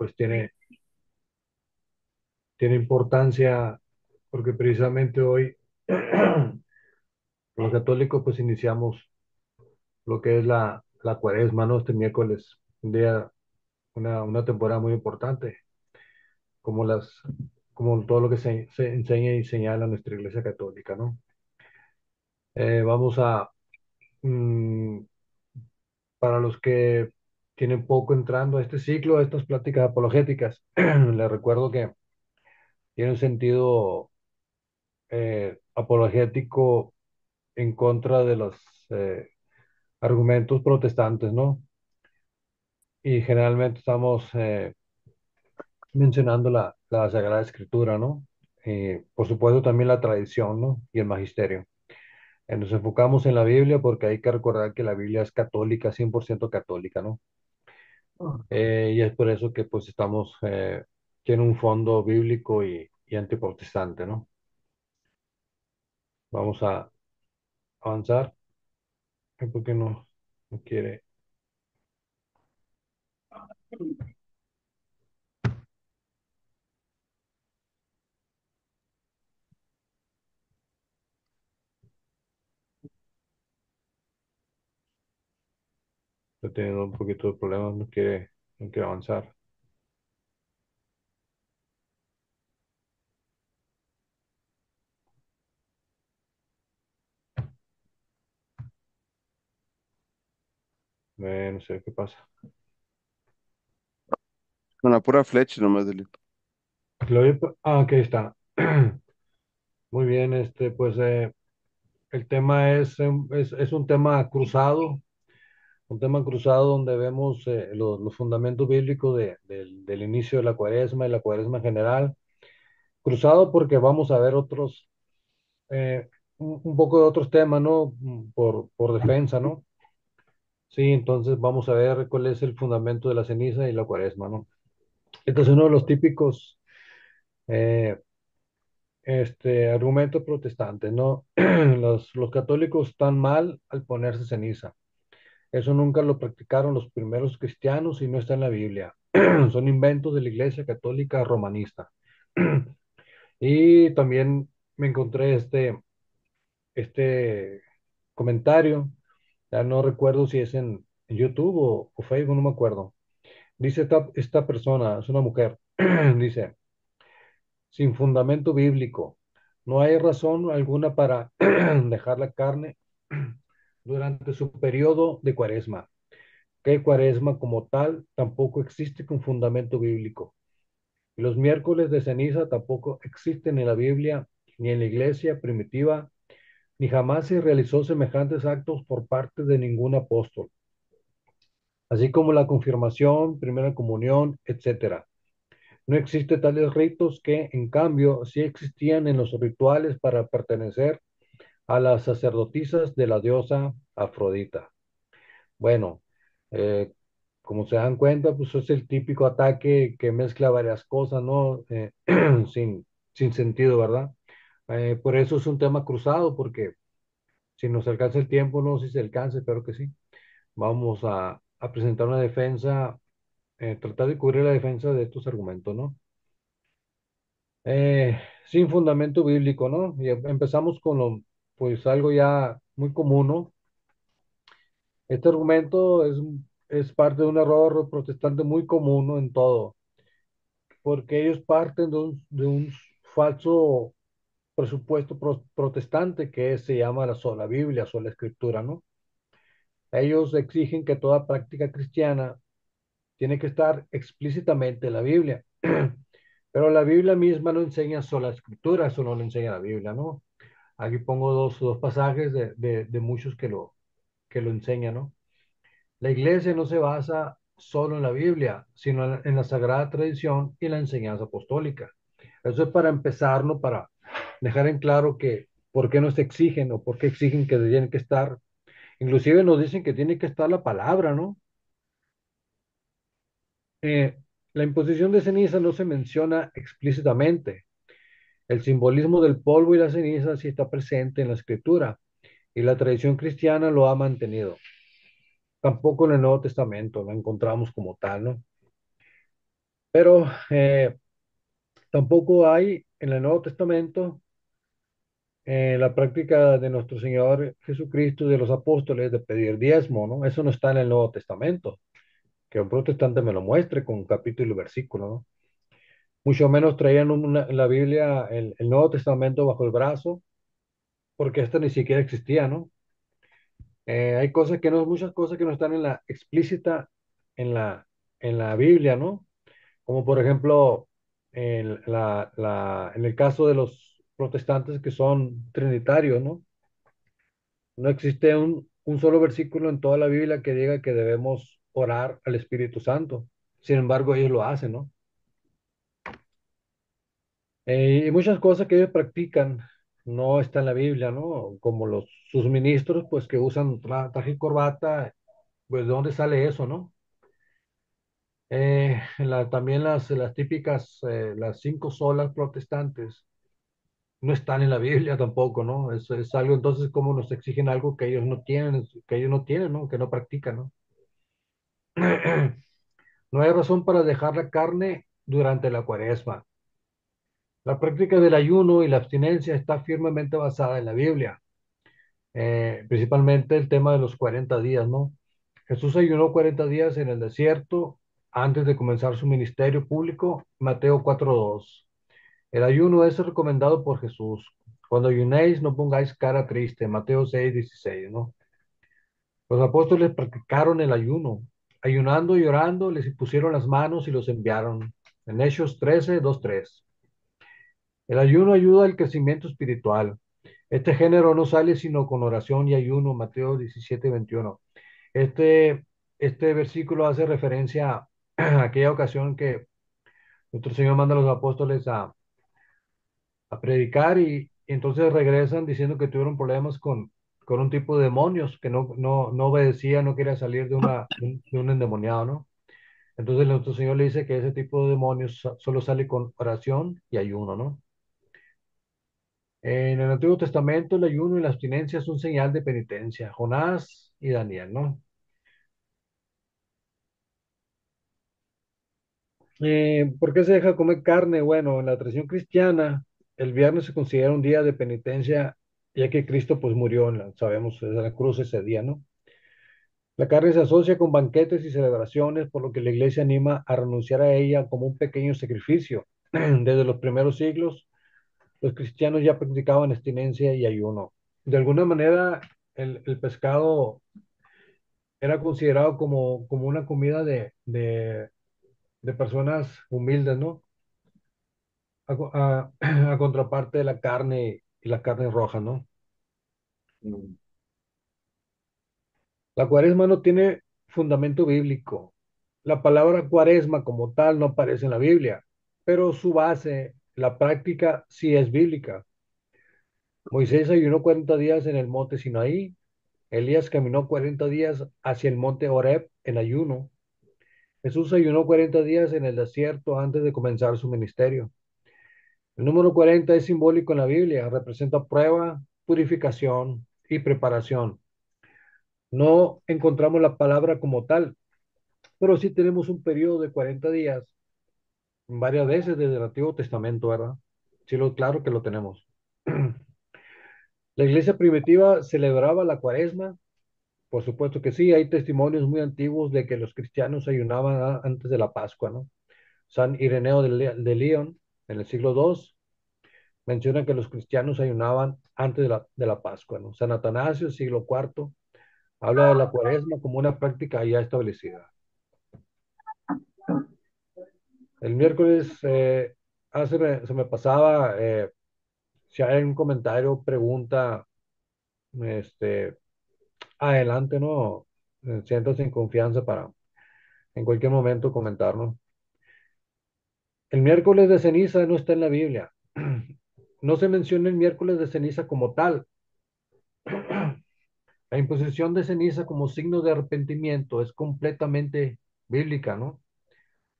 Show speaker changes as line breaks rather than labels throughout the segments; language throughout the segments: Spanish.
pues tiene importancia porque precisamente hoy los católicos pues iniciamos lo que es la cuaresma, ¿no? Este miércoles, un día, una temporada muy importante, como como todo lo que se enseña y señala nuestra Iglesia Católica, ¿no? Vamos mm, para los que tienen poco entrando a este ciclo, a estas pláticas apologéticas, les recuerdo que tiene un sentido apologético en contra de los eh, argumentos protestantes, ¿no? Y generalmente estamos mencionando la Sagrada Escritura, ¿no? Por supuesto también la tradición, ¿no? Y el magisterio. Nos enfocamos en la Biblia porque hay que recordar que la Biblia es católica, 100% católica, ¿no? Y es por eso que pues tiene un fondo bíblico y antiprotestante, ¿no? Vamos a avanzar. ¿Por qué no quiere? Está teniendo un poquito de problemas, no quiere avanzar. No sé qué pasa.
Con la pura flecha nomás, dile.
Aquí está. Muy bien, pues el tema es un tema cruzado donde vemos los fundamentos bíblicos del inicio de la cuaresma y la cuaresma en general. Cruzado porque vamos a ver eh, un poco de otros temas, ¿no? Por defensa, ¿no? Sí, entonces vamos a ver cuál es el fundamento de la ceniza y la cuaresma, ¿no? Este es uno de los típicos eh, argumentos protestantes, ¿no? Los católicos están mal al ponerse ceniza. Eso nunca lo practicaron los primeros cristianos y no está en la Biblia. Son inventos de la Iglesia Católica Romanista. Y también me encontré este comentario, ya no recuerdo si es en YouTube o Facebook, no me acuerdo. Dice esta persona, es una mujer, dice, sin fundamento bíblico, no hay razón alguna para dejar la carne durante su periodo de cuaresma, que cuaresma como tal tampoco existe con fundamento bíblico. Y los miércoles de ceniza tampoco existen en la Biblia ni en la iglesia primitiva, ni jamás se realizó semejantes actos por parte de ningún apóstol, así como la confirmación, primera comunión, etcétera. No existen tales ritos que, en cambio, sí existían en los rituales para pertenecer a las sacerdotisas de la diosa Afrodita. Bueno, eh, como se dan cuenta, pues es el típico ataque que mezcla varias cosas, ¿no? Sin sentido, ¿verdad? Por eso es un tema cruzado, porque si nos alcanza el tiempo, no sé si se alcance, espero que sí. Vamos a presentar una defensa, tratar de cubrir la defensa de estos argumentos, ¿no? Sin fundamento bíblico, ¿no? Y empezamos pues algo ya muy común, ¿no? Este argumento es parte de un error protestante muy común, ¿no? En todo, porque ellos parten de un falso presupuesto protestante se llama la sola Biblia, sola Escritura, ¿no? Ellos exigen que toda práctica cristiana tiene que estar explícitamente en la Biblia. Pero la Biblia misma no enseña sola escritura, eso no lo enseña la Biblia, ¿no? Aquí pongo dos pasajes de muchos que lo enseñan, ¿no? La iglesia no se basa solo en la Biblia, sino en la sagrada tradición y la enseñanza apostólica. Eso es para empezar, ¿no? Para dejar en claro que por qué nos exigen o por qué exigen que tienen que estar. Inclusive nos dicen que tiene que estar la palabra, ¿no? Eh, la imposición de ceniza no se menciona explícitamente. El simbolismo del polvo y la ceniza sí está presente en la escritura y la tradición cristiana lo ha mantenido. Tampoco en el Nuevo Testamento lo encontramos como tal, ¿no? Pero tampoco hay en el Nuevo Testamento la práctica de nuestro Señor Jesucristo y de los apóstoles de pedir diezmo, ¿no? Eso no está en el Nuevo Testamento. Que un protestante me lo muestre con capítulo y versículo, ¿no? Mucho menos traían la Biblia, el Nuevo Testamento bajo el brazo, porque esto ni siquiera existía, ¿no? Hay cosas que no, muchas cosas que no están en la explícita en en la Biblia, ¿no? Como por ejemplo, en el caso de los protestantes que son trinitarios, ¿no? No existe un solo versículo en toda la Biblia que diga que debemos orar al Espíritu Santo. Sin embargo, ellos lo hacen, ¿no? Y muchas cosas que ellos practican no está en la Biblia, ¿no? Como sus ministros, pues que usan traje y corbata, pues ¿de dónde sale eso, no? También las típicas, las cinco solas protestantes, no están en la Biblia tampoco, ¿no? Es algo, entonces, como nos exigen algo que ellos no tienen, ¿no? Que no practican, ¿no? No hay razón para dejar la carne durante la cuaresma. La práctica del ayuno y la abstinencia está firmemente basada en la Biblia. Principalmente el tema de los 40 días, ¿no? Jesús ayunó 40 días en el desierto antes de comenzar su ministerio público, Mateo 4:2. El ayuno es recomendado por Jesús. Cuando ayunéis, no pongáis cara triste, Mateo 6:16, ¿no? Los apóstoles practicaron el ayuno. Ayunando y orando, les impusieron las manos y los enviaron. En Hechos 13:2-3. El ayuno ayuda al crecimiento espiritual. Este género no sale sino con oración y ayuno, Mateo 17:21. Este versículo hace referencia a aquella ocasión que nuestro Señor manda a los apóstoles a predicar y entonces regresan diciendo que tuvieron problemas con un tipo de demonios que no obedecía, no quería salir de un endemoniado, ¿no? Entonces nuestro Señor le dice que ese tipo de demonios solo sale con oración y ayuno, ¿no? En el Antiguo Testamento el ayuno y la abstinencia es un señal de penitencia. Jonás y Daniel, ¿no? ¿Por qué se deja comer carne? Bueno, en la tradición cristiana, el viernes se considera un día de penitencia, ya que Cristo pues murió, sabemos, en la cruz ese día, ¿no? La carne se asocia con banquetes y celebraciones, por lo que la iglesia anima a renunciar a ella como un pequeño sacrificio. Desde los primeros siglos, los cristianos ya practicaban abstinencia y ayuno. De alguna manera, el pescado era considerado como una comida de personas humildes, ¿no? A contraparte de la carne y la carne roja, ¿no?
Mm.
La cuaresma no tiene fundamento bíblico. La palabra cuaresma como tal no aparece en la Biblia, pero su base, la práctica, sí es bíblica. Moisés ayunó 40 días en el monte Sinaí. Elías caminó 40 días hacia el monte Horeb en ayuno. Jesús ayunó 40 días en el desierto antes de comenzar su ministerio. El número 40 es simbólico en la Biblia, representa prueba, purificación y preparación. No encontramos la palabra como tal, pero sí tenemos un periodo de 40 días, varias veces desde el Antiguo Testamento, ¿verdad? Sí, claro que lo tenemos. La iglesia primitiva celebraba la cuaresma, por supuesto que sí, hay testimonios muy antiguos de que los cristianos ayunaban antes de la Pascua, ¿no? San Ireneo de León, en el siglo II, menciona que los cristianos ayunaban antes de de la Pascua, ¿no? San Atanasio, siglo IV, habla de la cuaresma como una práctica ya establecida. El miércoles se me pasaba, si hay un comentario, pregunta, este, adelante, ¿no? Siéntase en confianza para en cualquier momento comentarnos. El miércoles de ceniza no está en la Biblia. No se menciona el miércoles de ceniza como tal. La imposición de ceniza como signo de arrepentimiento es completamente bíblica, ¿no?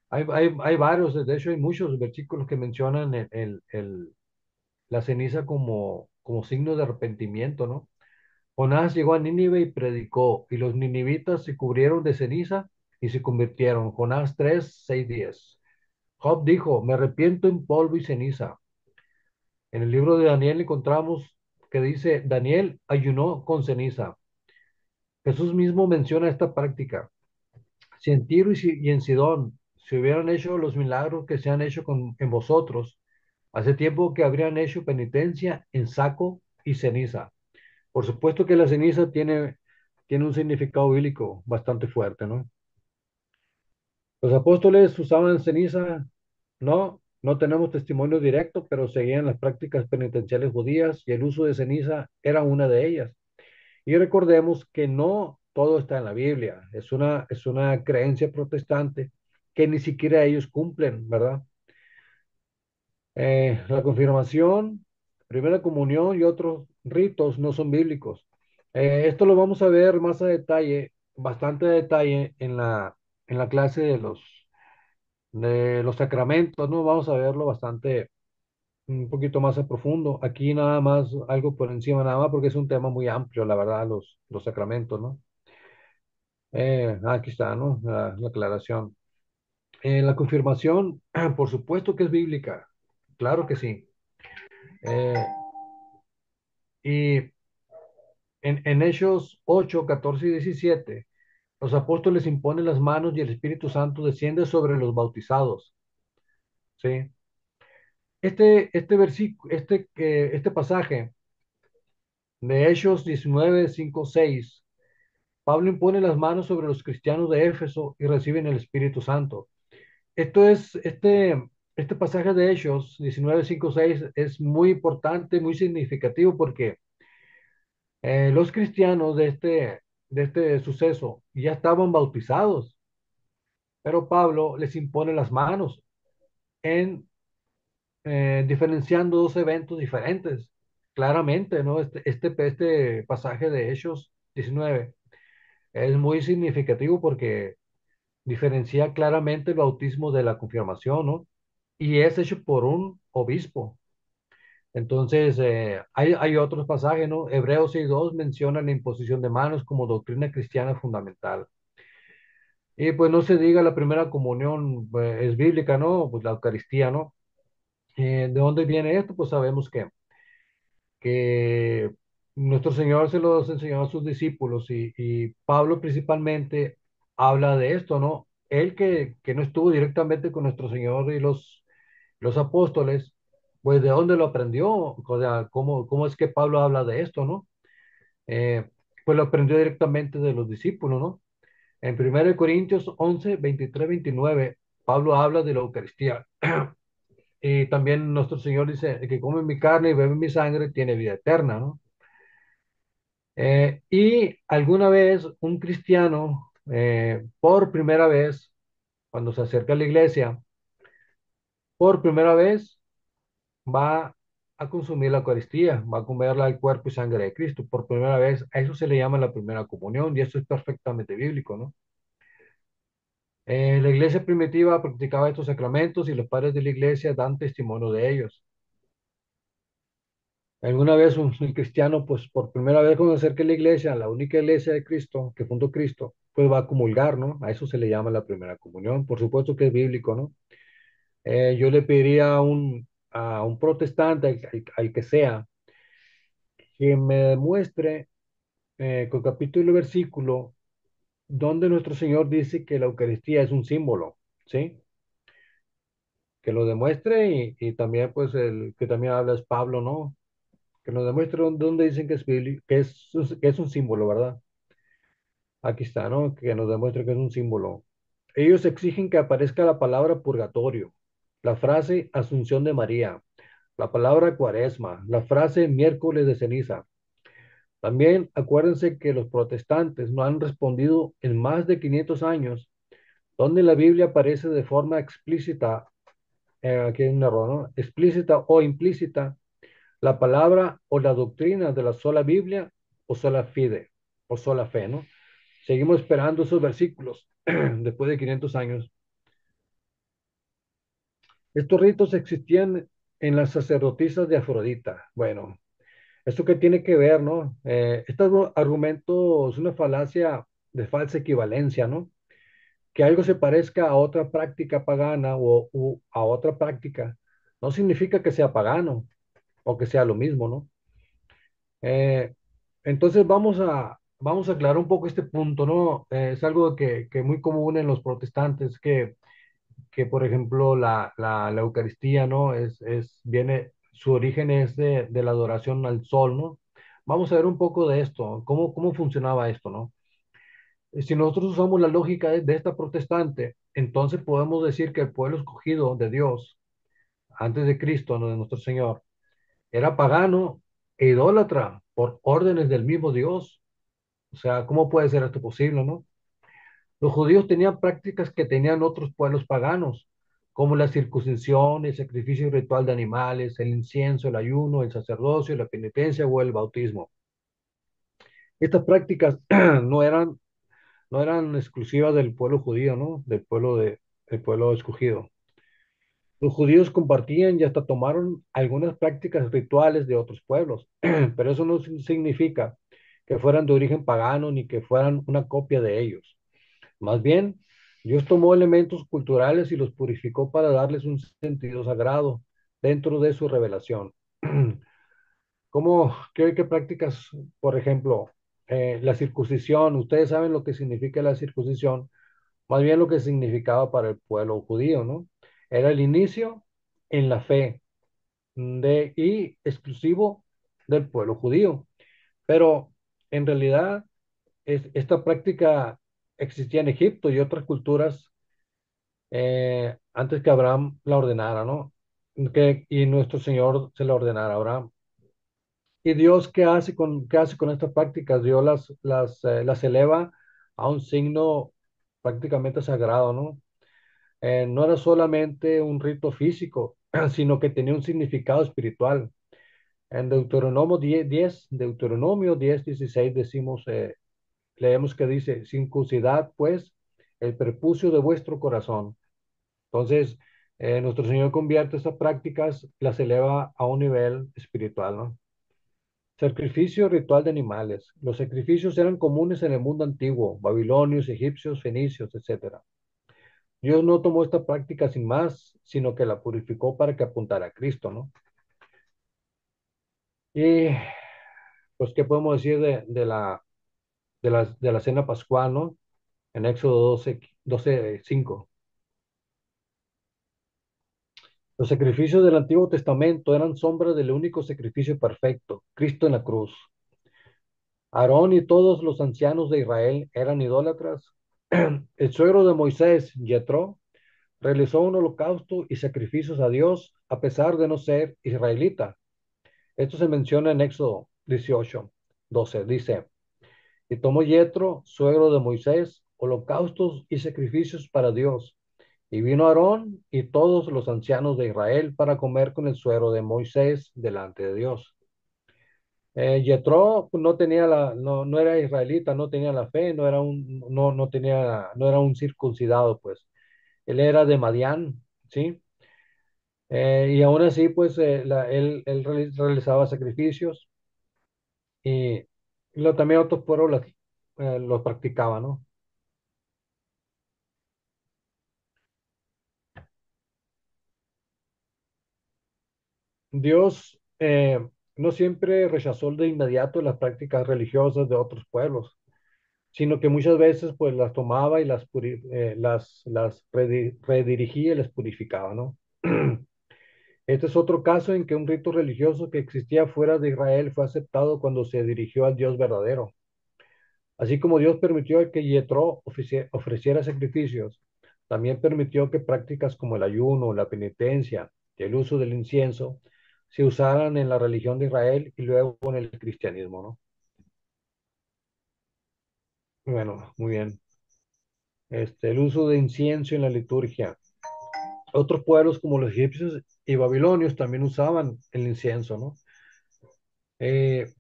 Hay varios, de hecho hay muchos versículos que mencionan la ceniza como signo de arrepentimiento, ¿no? Jonás llegó a Nínive y predicó, y los ninivitas se cubrieron de ceniza y se convirtieron. Jonás 3:6-10. Job dijo, me arrepiento en polvo y ceniza. En el libro de Daniel encontramos que dice, Daniel ayunó con ceniza. Jesús mismo menciona esta práctica. Si en Tiro y en Sidón se hubieran hecho los milagros que se han hecho en vosotros, hace tiempo que habrían hecho penitencia en saco y ceniza. Por supuesto que la ceniza tiene un significado bíblico bastante fuerte, ¿no? Los apóstoles usaban ceniza, no tenemos testimonio directo, pero seguían las prácticas penitenciales judías y el uso de ceniza era una de ellas. Y recordemos que no todo está en la Biblia, es una creencia protestante que ni siquiera ellos cumplen, ¿verdad? La confirmación, primera comunión y otros ritos no son bíblicos. Esto lo vamos a ver más a detalle, bastante a detalle en la clase de los sacramentos, ¿no? Vamos a verlo bastante, un poquito más a profundo. Aquí nada más, algo por encima, nada más, porque es un tema muy amplio, la verdad, los sacramentos, ¿no? Aquí está, ¿no? La aclaración. La confirmación, por supuesto que es bíblica, claro que sí. Eh, y en Hechos 8, 14 y 17, los apóstoles imponen las manos y el Espíritu Santo desciende sobre los bautizados, ¿sí? Este versículo, este pasaje de Hechos 19, 5, 6, Pablo impone las manos sobre los cristianos de Éfeso y reciben el Espíritu Santo. Este pasaje de Hechos 19, 5, 6 es muy importante, muy significativo porque los cristianos de este suceso ya estaban bautizados, pero Pablo les impone las manos en diferenciando dos eventos diferentes. Claramente, ¿no? Este pasaje de Hechos 19 es muy significativo porque diferencia claramente el bautismo de la confirmación, ¿no? Y es hecho por un obispo. Entonces, hay otros pasajes, ¿no? Hebreos 6:2 menciona la imposición de manos como doctrina cristiana fundamental. Y pues no se diga la primera comunión, es bíblica, ¿no? Pues la Eucaristía, ¿no? ¿De dónde viene esto? Pues sabemos que nuestro Señor se los enseñó a sus discípulos y Pablo principalmente habla de esto, ¿no? Él que no estuvo directamente con nuestro Señor y los apóstoles, pues de dónde lo aprendió, o sea, cómo es que Pablo habla de esto, ¿no? Eh, pues lo aprendió directamente de los discípulos, ¿no? En 1 Corintios 11, 23, 29, Pablo habla de la Eucaristía. Y también nuestro Señor dice, el que come mi carne y bebe mi sangre tiene vida eterna, ¿no? Y alguna vez un cristiano, por primera vez, cuando se acerca a la iglesia, por primera vez va a consumir la Eucaristía, va a comer el cuerpo y sangre de Cristo. Por primera vez, a eso se le llama la primera comunión y eso es perfectamente bíblico, ¿no? La iglesia primitiva practicaba estos sacramentos y los padres de la iglesia dan testimonio de ellos. Alguna vez un cristiano, pues por primera vez cuando se acerca a la iglesia, la única iglesia de Cristo, que fundó Cristo, pues va a comulgar, ¿no? A eso se le llama la primera comunión. Por supuesto que es bíblico, ¿no? Yo le pediría a un protestante, al que sea, que me demuestre con capítulo y versículo donde nuestro Señor dice que la Eucaristía es un símbolo, ¿sí? Que lo demuestre y también, pues, el que también habla es Pablo, ¿no? Que nos demuestre dónde dicen que es un símbolo, ¿verdad? Aquí está, ¿no? Que nos demuestre que es un símbolo. Ellos exigen que aparezca la palabra purgatorio, la frase Asunción de María, la palabra cuaresma, la frase miércoles de ceniza. También acuérdense que los protestantes no han respondido en más de 500 años, donde la Biblia aparece de forma explícita, aquí hay un error, ¿no? Explícita o implícita, la palabra o la doctrina de la sola Biblia o sola fide o sola fe, ¿no? Seguimos esperando esos versículos después de 500 años. Estos ritos existían en las sacerdotisas de Afrodita. Bueno, ¿esto qué tiene que ver, no? Este argumento es una falacia de falsa equivalencia, ¿no? Que algo se parezca a otra práctica pagana o a otra práctica, no significa que sea pagano o que sea lo mismo, ¿no? Eh, entonces vamos a aclarar un poco este punto, ¿no? Es algo que muy común en los protestantes, que por ejemplo, la Eucaristía, ¿no? Viene, su origen es de la adoración al sol, ¿no? Vamos a ver un poco de esto, cómo funcionaba esto, ¿no? Si nosotros usamos la lógica de esta protestante, entonces podemos decir que el pueblo escogido de Dios, antes de Cristo, ¿no? De nuestro Señor, era pagano e idólatra por órdenes del mismo Dios. O sea, ¿cómo puede ser esto posible, no? Los judíos tenían prácticas que tenían otros pueblos paganos, como la circuncisión, el sacrificio ritual de animales, el incienso, el ayuno, el sacerdocio, la penitencia o el bautismo. Estas prácticas no eran, no eran exclusivas del pueblo judío, ¿no? Del pueblo escogido. Los judíos compartían y hasta tomaron algunas prácticas rituales de otros pueblos, pero eso no significa que fueran de origen pagano ni que fueran una copia de ellos. Más bien, Dios tomó elementos culturales y los purificó para darles un sentido sagrado dentro de su revelación. ¿Qué prácticas, por ejemplo, la circuncisión? Ustedes saben lo que significa la circuncisión, más bien lo que significaba para el pueblo judío, ¿no? Era el inicio en la fe y exclusivo del pueblo judío. Pero en realidad esta práctica existía en Egipto y otras culturas antes que Abraham la ordenara, ¿no? Y nuestro Señor se la ordenara a Abraham. ¿Y Dios qué hace con estas prácticas? Dios las eleva a un signo prácticamente sagrado, ¿no? No era solamente un rito físico, sino que tenía un significado espiritual. En Deuteronomio 10:16 decimos, leemos que dice, circuncidad pues el prepucio de vuestro corazón. Entonces, nuestro Señor convierte estas prácticas, las eleva a un nivel espiritual, ¿no? Sacrificio ritual de animales. Los sacrificios eran comunes en el mundo antiguo, babilonios, egipcios, fenicios, etcétera. Dios no tomó esta práctica sin más, sino que la purificó para que apuntara a Cristo, ¿no? Y pues, ¿qué podemos decir de la cena pascual, ¿no? En Éxodo 12:5. Los sacrificios del Antiguo Testamento eran sombras del único sacrificio perfecto, Cristo en la cruz. Aarón y todos los ancianos de Israel eran idólatras. El suegro de Moisés, Jetro, realizó un holocausto y sacrificios a Dios a pesar de no ser israelita. Esto se menciona en Éxodo 18:12. Dice, y tomó Jetro, suegro de Moisés, holocaustos y sacrificios para Dios. Y vino Aarón y todos los ancianos de Israel para comer con el suegro de Moisés delante de Dios. Yetro pues, no era israelita, no tenía la fe, no era un circuncidado, pues. Él era de Madián, ¿sí? Y aún así, pues, realizaba sacrificios y también otros pueblos los practicaban, ¿no? Dios no siempre rechazó de inmediato las prácticas religiosas de otros pueblos, sino que muchas veces pues las tomaba y redirigía y las purificaba, ¿no? Este es otro caso en que un rito religioso que existía fuera de Israel fue aceptado cuando se dirigió al Dios verdadero. Así como Dios permitió que Yetro ofreciera sacrificios, también permitió que prácticas como el ayuno, la penitencia y el uso del incienso se usaran en la religión de Israel y luego en el cristianismo, ¿no? Bueno, muy bien. El uso de incienso en la liturgia. Otros pueblos como los egipcios y babilonios también usaban el incienso, ¿no? Eh,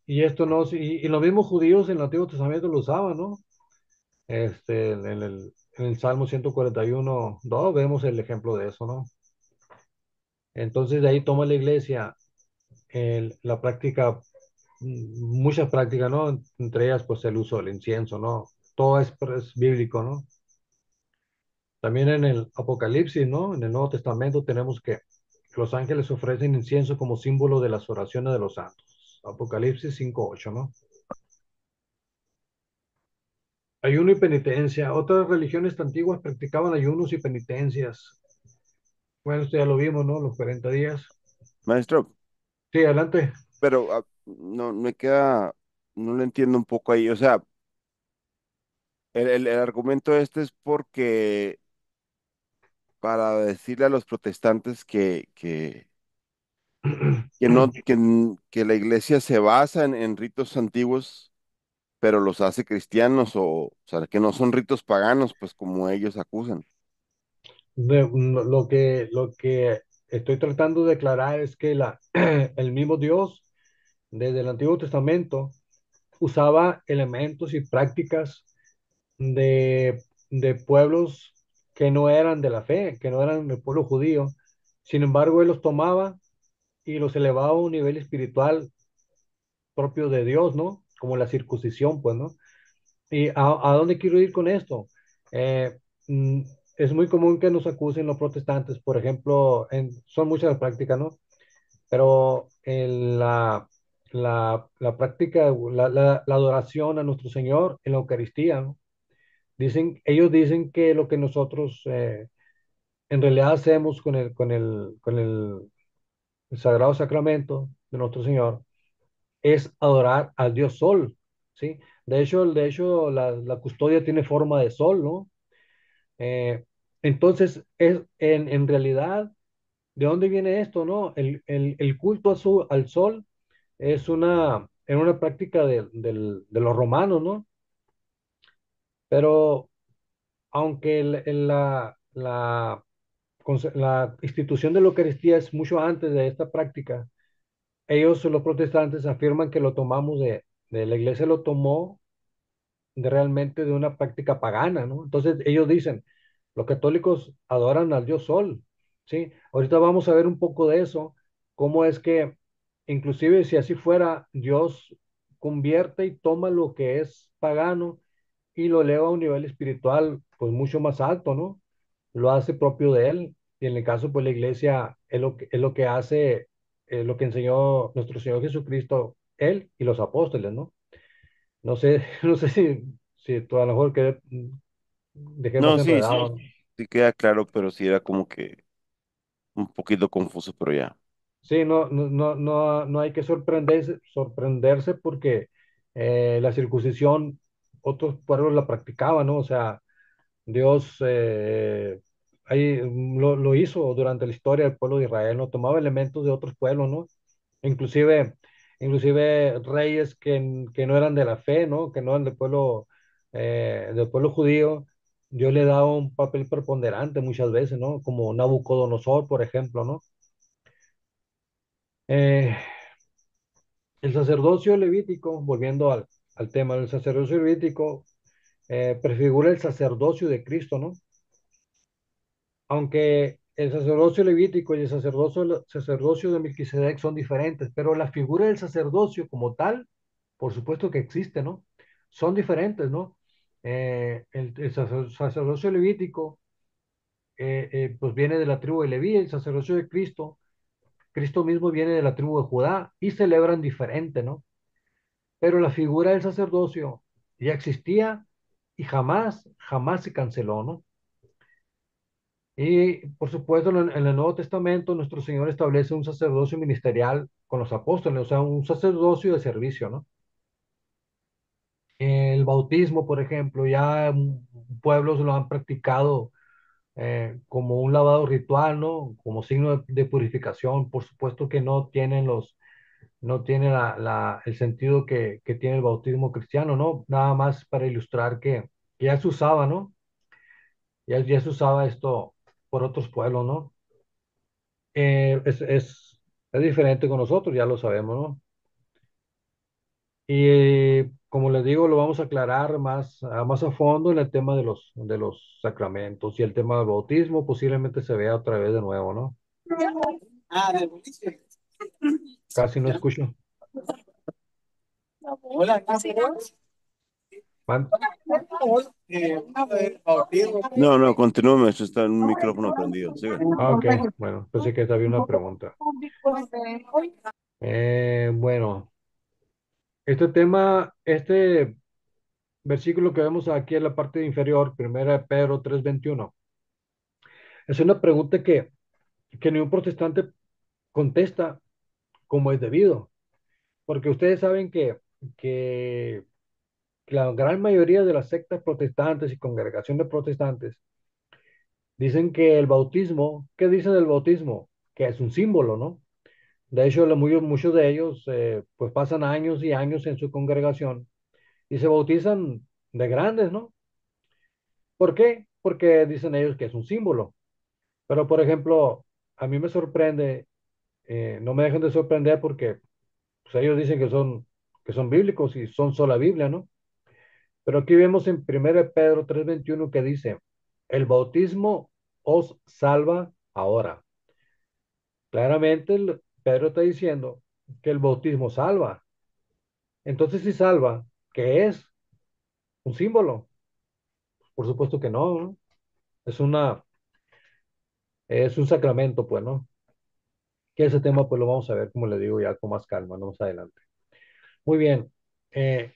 y esto no, y los mismos judíos en el Antiguo Testamento lo usaban, ¿no? En el Salmo 141:2 vemos el ejemplo de eso, ¿no? Entonces de ahí toma la iglesia la práctica, muchas prácticas, ¿no? Entre ellas, pues el uso del incienso, ¿no? Todo es bíblico, ¿no? También en el Apocalipsis, ¿no? En el Nuevo Testamento tenemos que los ángeles ofrecen incienso como símbolo de las oraciones de los santos. Apocalipsis 5:8, ¿no? Ayuno y penitencia. Otras religiones antiguas practicaban ayunos y penitencias. Bueno, esto ya lo vimos, ¿no? Los 40 días.
Maestro,
Sí, adelante.
pero no me queda, no lo entiendo un poco ahí. O sea, el argumento este es porque para decirle a los protestantes que no, que la iglesia se basa en ritos antiguos, pero los hace cristianos, o sea, que no son ritos paganos, pues como ellos acusan.
Lo que estoy tratando de aclarar es que el mismo Dios, desde el Antiguo Testamento, usaba elementos y prácticas de, de pueblos que no eran de la fe, que no eran del pueblo judío. Sin embargo, él los tomaba y los elevaba a un nivel espiritual propio de Dios, ¿no? Como la circuncisión, pues, ¿no? ¿Y a dónde quiero ir con esto? Eh, mm, es muy común que nos acusen los protestantes, por ejemplo, son muchas las prácticas, ¿no? Pero en la práctica, la adoración a nuestro Señor en la Eucaristía, ¿no? Ellos dicen que lo que nosotros en realidad hacemos con el Sagrado Sacramento de nuestro Señor es adorar al Dios Sol, ¿sí? De hecho la custodia tiene forma de sol, ¿no? Eh, entonces, en realidad, ¿de dónde viene esto, no? El culto al sol era una práctica de los romanos, ¿no? Pero aunque la institución de la Eucaristía es mucho antes de esta práctica, ellos, los protestantes, afirman que lo tomamos de la iglesia lo tomó realmente de una práctica pagana, ¿no? Entonces ellos dicen, los católicos adoran al Dios Sol, ¿sí? Ahorita vamos a ver un poco de eso, cómo es que, inclusive si así fuera, Dios convierte y toma lo que es pagano y lo eleva a un nivel espiritual, pues mucho más alto, ¿no? Lo hace propio de él. Y en el caso, pues la iglesia es lo que hace, lo que enseñó nuestro Señor Jesucristo, él y los apóstoles, ¿no? No sé, no sé si tú a lo mejor dejé más
No, sí,
enredado, ¿no?
sí queda claro, pero sí era como que un poquito confuso, pero ya.
Sí, no hay que sorprenderse porque la circuncisión otros pueblos la practicaban, ¿no? O sea, Dios ahí lo hizo durante la historia del pueblo de Israel, ¿no? Tomaba elementos de otros pueblos, ¿no? Inclusive, inclusive reyes que no eran de la fe, ¿no? Que no eran del pueblo judío, Dios le daba un papel preponderante muchas veces, ¿no? Como Nabucodonosor, por ejemplo, ¿no? Eh, el sacerdocio levítico, volviendo al tema del sacerdocio levítico, prefigura el sacerdocio de Cristo, ¿no? Aunque el sacerdocio levítico y el sacerdocio de Melquisedec son diferentes, pero la figura del sacerdocio como tal, por supuesto que existe, ¿no? Son diferentes, ¿no? El sacerdocio levítico, pues viene de la tribu de Leví, el sacerdocio de Cristo, Cristo mismo viene de la tribu de Judá y celebran diferente, ¿no? Pero la figura del sacerdocio ya existía y jamás se canceló, ¿no? Y por supuesto, en el Nuevo Testamento, nuestro Señor establece un sacerdocio ministerial con los apóstoles, o sea, un sacerdocio de servicio, ¿no? El bautismo, por ejemplo, ya pueblos lo han practicado como un lavado ritual, ¿no? Como signo de purificación. Por supuesto que no tiene el sentido que tiene el bautismo cristiano, ¿no? Nada más para ilustrar que ya se usaba, ¿no? Ya se usaba esto por otros pueblos, ¿no? Es diferente con nosotros, ya lo sabemos, ¿no? Y como les digo, lo vamos a aclarar más a fondo en el tema de los sacramentos y el tema del bautismo posiblemente se vea otra vez de nuevo, ¿no?
Ah, del boliche.
Casi no escucho.
Hola, ¿cómo estás?
Man-
Una vez bautismo.
No, no, continúe, maestro, está en un micrófono prendido. Siga.
ok, bueno, pensé que había una pregunta. Bueno, este versículo que vemos aquí en la parte inferior, primera de Pedro 3:21, es una pregunta que ningún protestante contesta como es debido, porque ustedes saben que la gran mayoría de las sectas protestantes y congregaciones protestantes dicen que el bautismo, ¿qué dicen del bautismo? Que es un símbolo, ¿no? De hecho, muchos de ellos pues pasan años y años en su congregación y se bautizan de grandes, ¿no? ¿Por qué? Porque dicen ellos que es un símbolo. Pero, por ejemplo, a mí me sorprende, no me dejan de sorprender porque pues, ellos dicen que son bíblicos y son sola Biblia, ¿no? Pero aquí vemos en 1 Pedro 3:21 que dice, el bautismo os salva ahora. Claramente Pedro está diciendo que el bautismo salva. Entonces, si salva, ¿qué es? ¿Un símbolo? Por supuesto que no, ¿no? Es es un sacramento, pues, ¿no? Que ese tema, pues, lo vamos a ver, como le digo, ya con más calma, ¿no? Más adelante. Muy bien. Eh,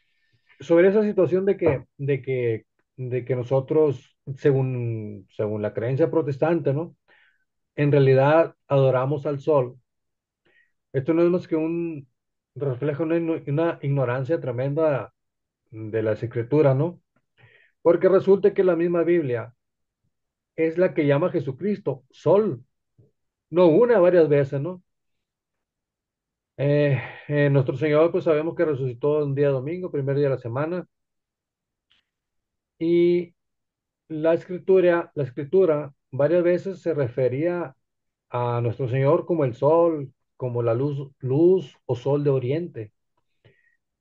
sobre esa situación de que nosotros, según la creencia protestante, ¿no? En realidad adoramos al sol. Esto no es más que un reflejo, una ignorancia tremenda de las escrituras, ¿no? Porque resulta que la misma Biblia es la que llama a Jesucristo sol, no una, varias veces, ¿no? Eh, Nuestro Señor, pues sabemos que resucitó un día domingo, primer día de la semana, y la escritura varias veces se refería a nuestro Señor como el sol, como la luz o sol de oriente.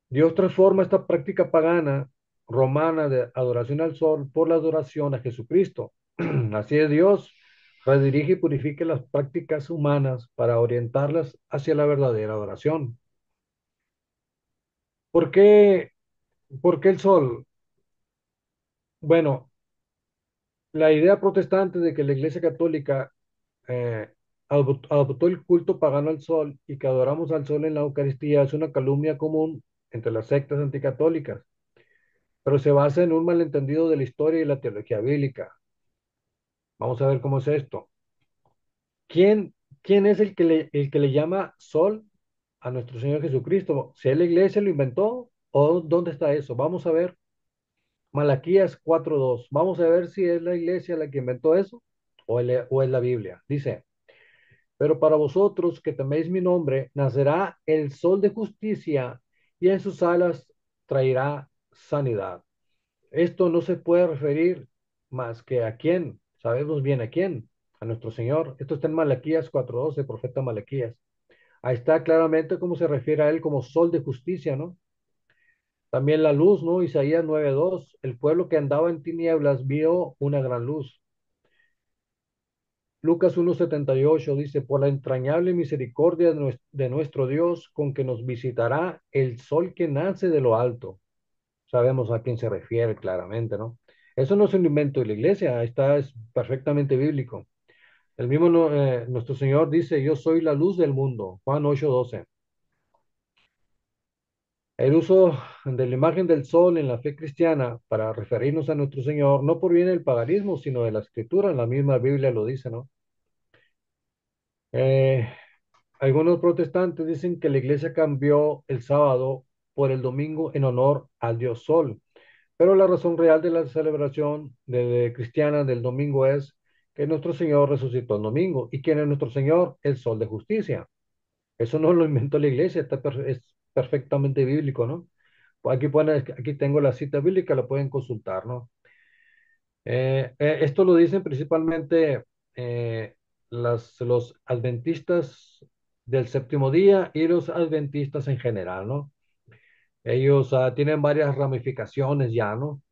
Dios transforma esta práctica pagana romana de adoración al sol por la adoración a Jesucristo. Así es, Dios redirige y purifica las prácticas humanas para orientarlas hacia la verdadera adoración. ¿Por qué, por qué el sol? Bueno, la idea protestante de que la Iglesia Católica eh, adoptó el culto pagano al sol y que adoramos al sol en la Eucaristía es una calumnia común entre las sectas anticatólicas, pero se basa en un malentendido de la historia y la teología bíblica. Vamos a ver cómo es esto. ¿Quién, quién es el que le llama sol a nuestro Señor Jesucristo? ¿Si es la iglesia lo inventó o dónde está eso? Vamos a ver Malaquías 4:2. Vamos a ver si es la iglesia la que inventó eso o es la Biblia. Dice, pero para vosotros que teméis mi nombre, nacerá el sol de justicia y en sus alas traerá sanidad. Esto no se puede referir más que a quién, sabemos bien a quién, a nuestro Señor. Esto está en Malaquías 4:12, profeta Malaquías. Ahí está claramente cómo se refiere a él como sol de justicia, ¿no? También la luz, ¿no? Isaías 9:2, el pueblo que andaba en tinieblas vio una gran luz. Lucas 1:78 dice, por la entrañable misericordia de nuestro Dios, con que nos visitará el sol que nace de lo alto. Sabemos a quién se refiere claramente, ¿no? Eso no es un invento de la iglesia, está es perfectamente bíblico. El mismo nuestro Señor dice, yo soy la luz del mundo, Juan 8:12. El uso de la imagen del sol en la fe cristiana para referirnos a nuestro Señor no proviene del paganismo, sino de la escritura, la misma Biblia lo dice, ¿no? Eh, Algunos protestantes dicen que la iglesia cambió el sábado por el domingo en honor al Dios Sol. Pero la razón real de la celebración cristiana del domingo es que nuestro Señor resucitó el domingo. ¿Y quién es nuestro Señor? El sol de justicia. Eso no lo inventó la iglesia, es perfectamente bíblico, ¿no? Aquí tengo la cita bíblica, la pueden consultar, ¿no? Esto lo dicen principalmente los adventistas del séptimo día y los adventistas en general, ¿no? Ellos tienen varias ramificaciones ya, ¿no?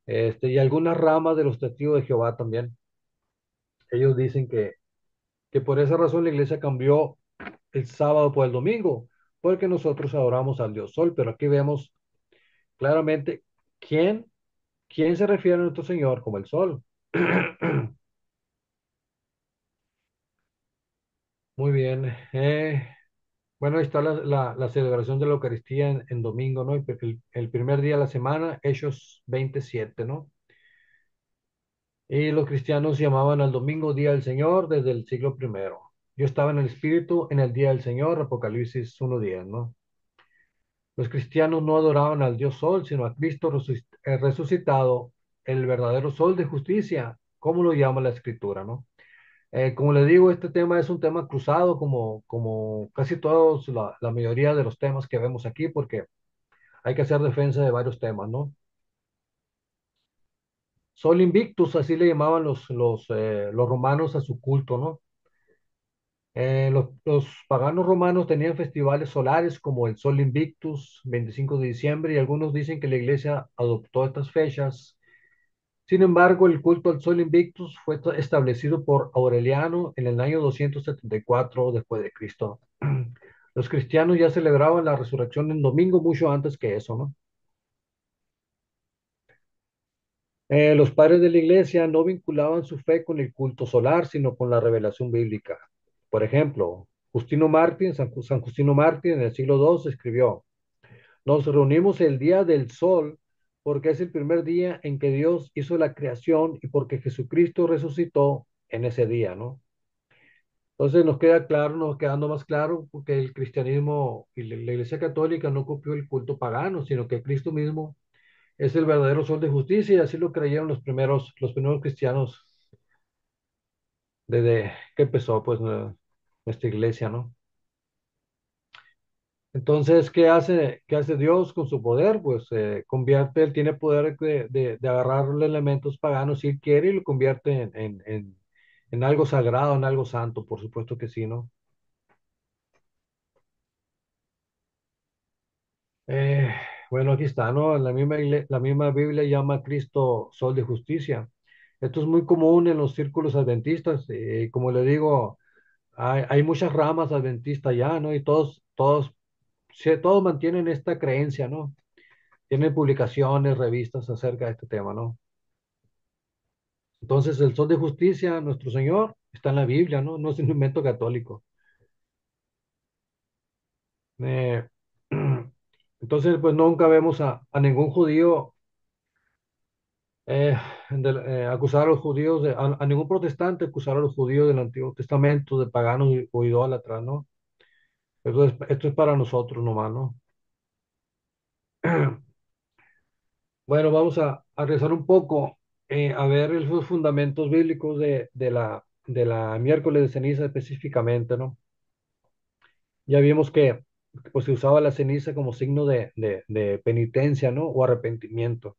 Y algunas ramas de los testigos de Jehová también. Ellos dicen que por esa razón la iglesia cambió el sábado por el domingo, porque nosotros adoramos al Dios Sol, pero aquí vemos claramente ¿Quién, quién se refiere a nuestro Señor como el sol? Muy bien. Bueno, ahí está la celebración de la Eucaristía en domingo, ¿no? El primer día de la semana, Hechos 27, ¿no? Y los cristianos llamaban al domingo Día del Señor desde el siglo primero. Yo estaba en el Espíritu en el Día del Señor, Apocalipsis 1:10, ¿no? Los cristianos no adoraban al Dios Sol, sino a Cristo resucitado, el verdadero Sol de justicia, como lo llama la Escritura, ¿no? Como le digo, este tema es un tema cruzado, como casi todos, la mayoría de los temas que vemos aquí, porque hay que hacer defensa de varios temas, ¿no? Sol Invictus, así le llamaban los romanos a su culto, ¿no? Los paganos romanos tenían festivales solares como el Sol Invictus, 25 de diciembre, y algunos dicen que la iglesia adoptó estas fechas. Sin embargo, el culto al Sol Invictus fue establecido por Aureliano en el año 274 después de Cristo. Los cristianos ya celebraban la resurrección en domingo mucho antes que eso, ¿no? Los padres de la iglesia no vinculaban su fe con el culto solar, sino con la revelación bíblica. Por ejemplo, San Justino Mártir en el siglo II escribió: nos reunimos el día del sol porque es el primer día en que Dios hizo la creación y porque Jesucristo resucitó en ese día, ¿no? Entonces nos queda claro, nos quedando más claro, porque el cristianismo y la Iglesia Católica no copió el culto pagano, sino que Cristo mismo es el verdadero sol de justicia, y así lo creyeron los primeros cristianos desde que empezó pues nuestra iglesia, ¿no? Entonces, ¿qué hace Dios con su poder? Pues él tiene poder de agarrar los elementos paganos si él quiere y lo convierte en algo sagrado, en algo santo, por supuesto que sí, ¿no? Eh, bueno, aquí está, ¿no? La misma Biblia llama a Cristo Sol de Justicia. Esto es muy común en los círculos adventistas. Como le digo, hay muchas ramas adventistas ya, ¿no? Y todos mantienen esta creencia, ¿no? Tienen publicaciones, revistas acerca de este tema, ¿no? Entonces, el Sol de Justicia, nuestro Señor, está en la Biblia, ¿no? No es un invento católico. Eh, entonces, pues nunca vemos a ningún judío eh, acusar a los judíos, a ningún protestante acusar a los judíos del Antiguo Testamento de paganos o idólatras, ¿no? Esto es para nosotros nomás, ¿no? Bueno, vamos a rezar un poco, a ver esos fundamentos bíblicos de la miércoles de ceniza específicamente, ¿no? Ya vimos que pues, se usaba la ceniza como signo de penitencia, ¿no? O arrepentimiento.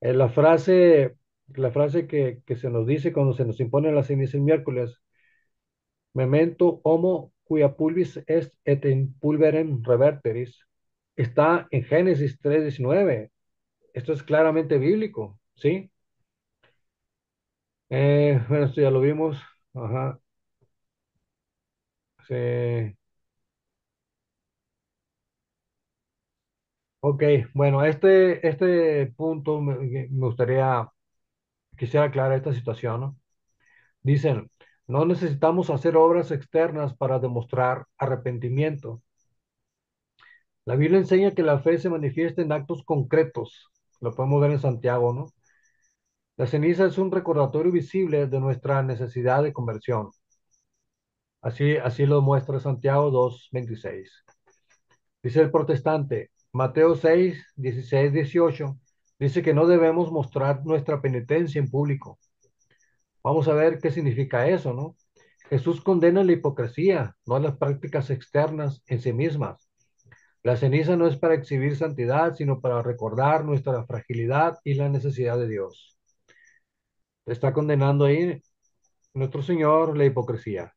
La frase que se nos dice cuando se nos impone la ceniza el miércoles: Memento homo quia pulvis est et in pulverem reverteris, está en Génesis 3:19. Esto es claramente bíblico, ¿sí? Bueno, esto ya lo vimos. Ajá. Sí. Ok, bueno, este punto quisiera aclarar esta situación, ¿no? Dicen, no necesitamos hacer obras externas para demostrar arrepentimiento. La Biblia enseña que la fe se manifiesta en actos concretos. Lo podemos ver en Santiago, ¿no? La ceniza es un recordatorio visible de nuestra necesidad de conversión. Así lo muestra Santiago 2:26. Dice el protestante, Mateo 6:16-18, dice que no debemos mostrar nuestra penitencia en público. Vamos a ver qué significa eso, ¿no? Jesús condena la hipocresía, no las prácticas externas en sí mismas. La ceniza no es para exhibir santidad, sino para recordar nuestra fragilidad y la necesidad de Dios. Está condenando ahí nuestro Señor la hipocresía.